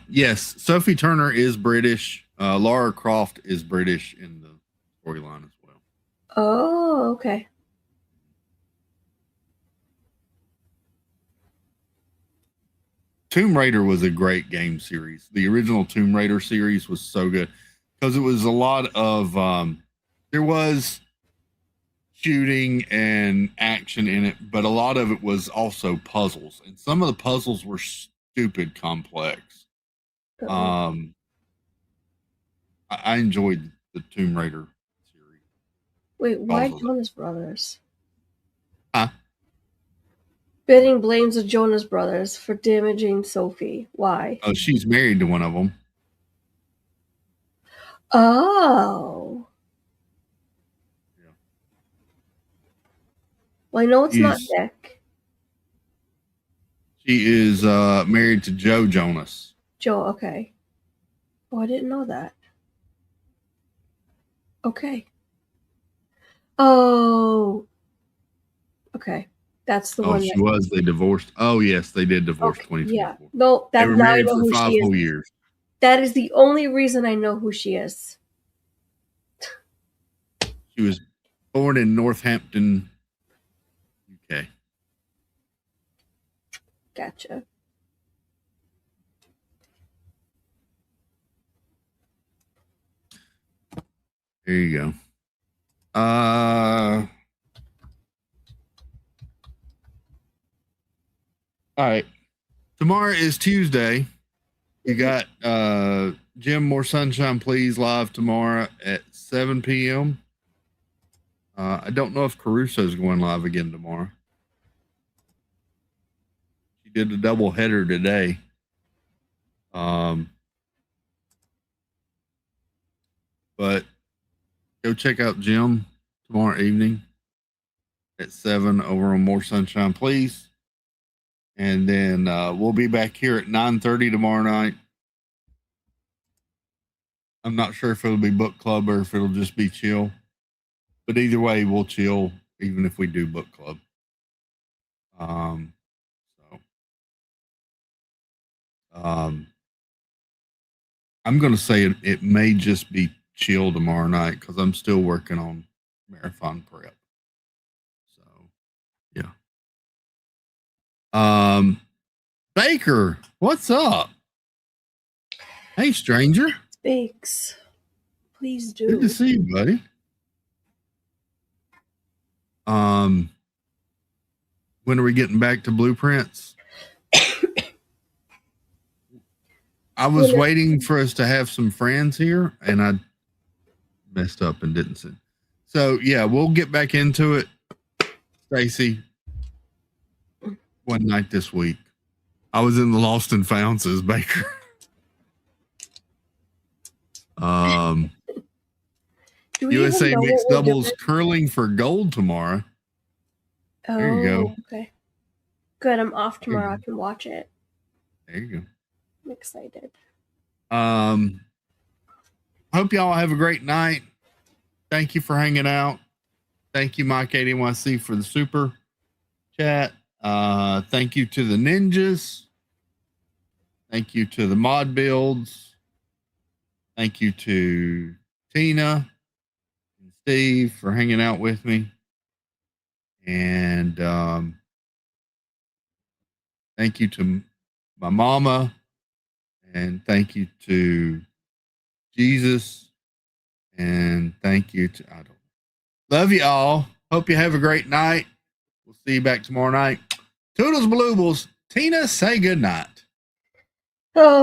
[SPEAKER 4] Yes, Sophie Turner is British. Lara Croft is British in the storyline as well.
[SPEAKER 6] Oh, okay.
[SPEAKER 4] Tomb Raider was a great game series. The original Tomb Raider series was so good because it was a lot of there was shooting and action in it, but a lot of it was also puzzles, and some of the puzzles were stupid complex. I enjoyed the Tomb Raider series.
[SPEAKER 6] Wait, why Jonas Brothers?
[SPEAKER 4] Huh?
[SPEAKER 6] Bidding blames the Jonas Brothers for damaging Sophie. Why?
[SPEAKER 4] Oh, she's married to one of them.
[SPEAKER 6] Oh. Well, I know it's not
[SPEAKER 4] Yes.
[SPEAKER 6] Nick.
[SPEAKER 4] She is married to Joe Jonas.
[SPEAKER 6] Joe, okay. Oh, I didn't know that. Okay. Oh. Okay. That's the
[SPEAKER 4] Oh,
[SPEAKER 6] one.
[SPEAKER 4] she
[SPEAKER 6] that-
[SPEAKER 4] was. They divorced. Oh, yes, they did divorce.
[SPEAKER 6] Okay,
[SPEAKER 4] 2024.
[SPEAKER 6] yeah. No,
[SPEAKER 4] They
[SPEAKER 6] that
[SPEAKER 4] were
[SPEAKER 6] now I
[SPEAKER 4] married
[SPEAKER 6] know
[SPEAKER 4] for
[SPEAKER 6] who
[SPEAKER 4] 5
[SPEAKER 6] she
[SPEAKER 4] whole
[SPEAKER 6] is.
[SPEAKER 4] years.
[SPEAKER 6] That is the only reason I know who she is.
[SPEAKER 4] She was born in Northampton, UK.
[SPEAKER 6] Gotcha.
[SPEAKER 4] There you go. All right. Tomorrow is Tuesday. You got Jim More Sunshine Please live tomorrow at 7 p.m. I don't know if Caruso's going live again tomorrow. She did a double header today. But go check out Jim tomorrow evening at 7 over on More Sunshine Please. And then we'll be back here at 9:30 tomorrow night. I'm not sure if it'll be book club or if it'll just be chill. But either way, we'll chill even if we do book club. I'm going to say it may just be chill tomorrow night because I'm still working on marathon prep. So, yeah. Baker, what's up? Hey, stranger.
[SPEAKER 6] Thanks. Please do.
[SPEAKER 4] Good to see you, buddy. When are we getting back to blueprints? I was waiting for us to have some friends here, and I messed up and didn't send. So yeah, we'll get back into it, Stacy. One night this week, I was in the Lost and Found, says Baker.
[SPEAKER 6] Do we
[SPEAKER 4] USA
[SPEAKER 6] even know
[SPEAKER 4] mixed
[SPEAKER 6] what we're
[SPEAKER 4] doubles
[SPEAKER 6] doing?
[SPEAKER 4] curling for gold tomorrow. There you go.
[SPEAKER 6] Oh, okay. Good. I'm off tomorrow. I can watch it.
[SPEAKER 4] There you go.
[SPEAKER 6] I'm excited.
[SPEAKER 4] Hope y'all have a great night. Thank you for hanging out. Thank you, Mike 8NYC, for the super chat. Thank you to the ninjas. Thank you to the mod builds. Thank you to Tina and Steve for hanging out with me. And thank you to my mama. And thank you to Jesus. And thank you to, I don't know. Love you all. Hope you have a great night. We'll see you back tomorrow night. Toodles Baloobles. Tina, say good night.
[SPEAKER 6] Oh.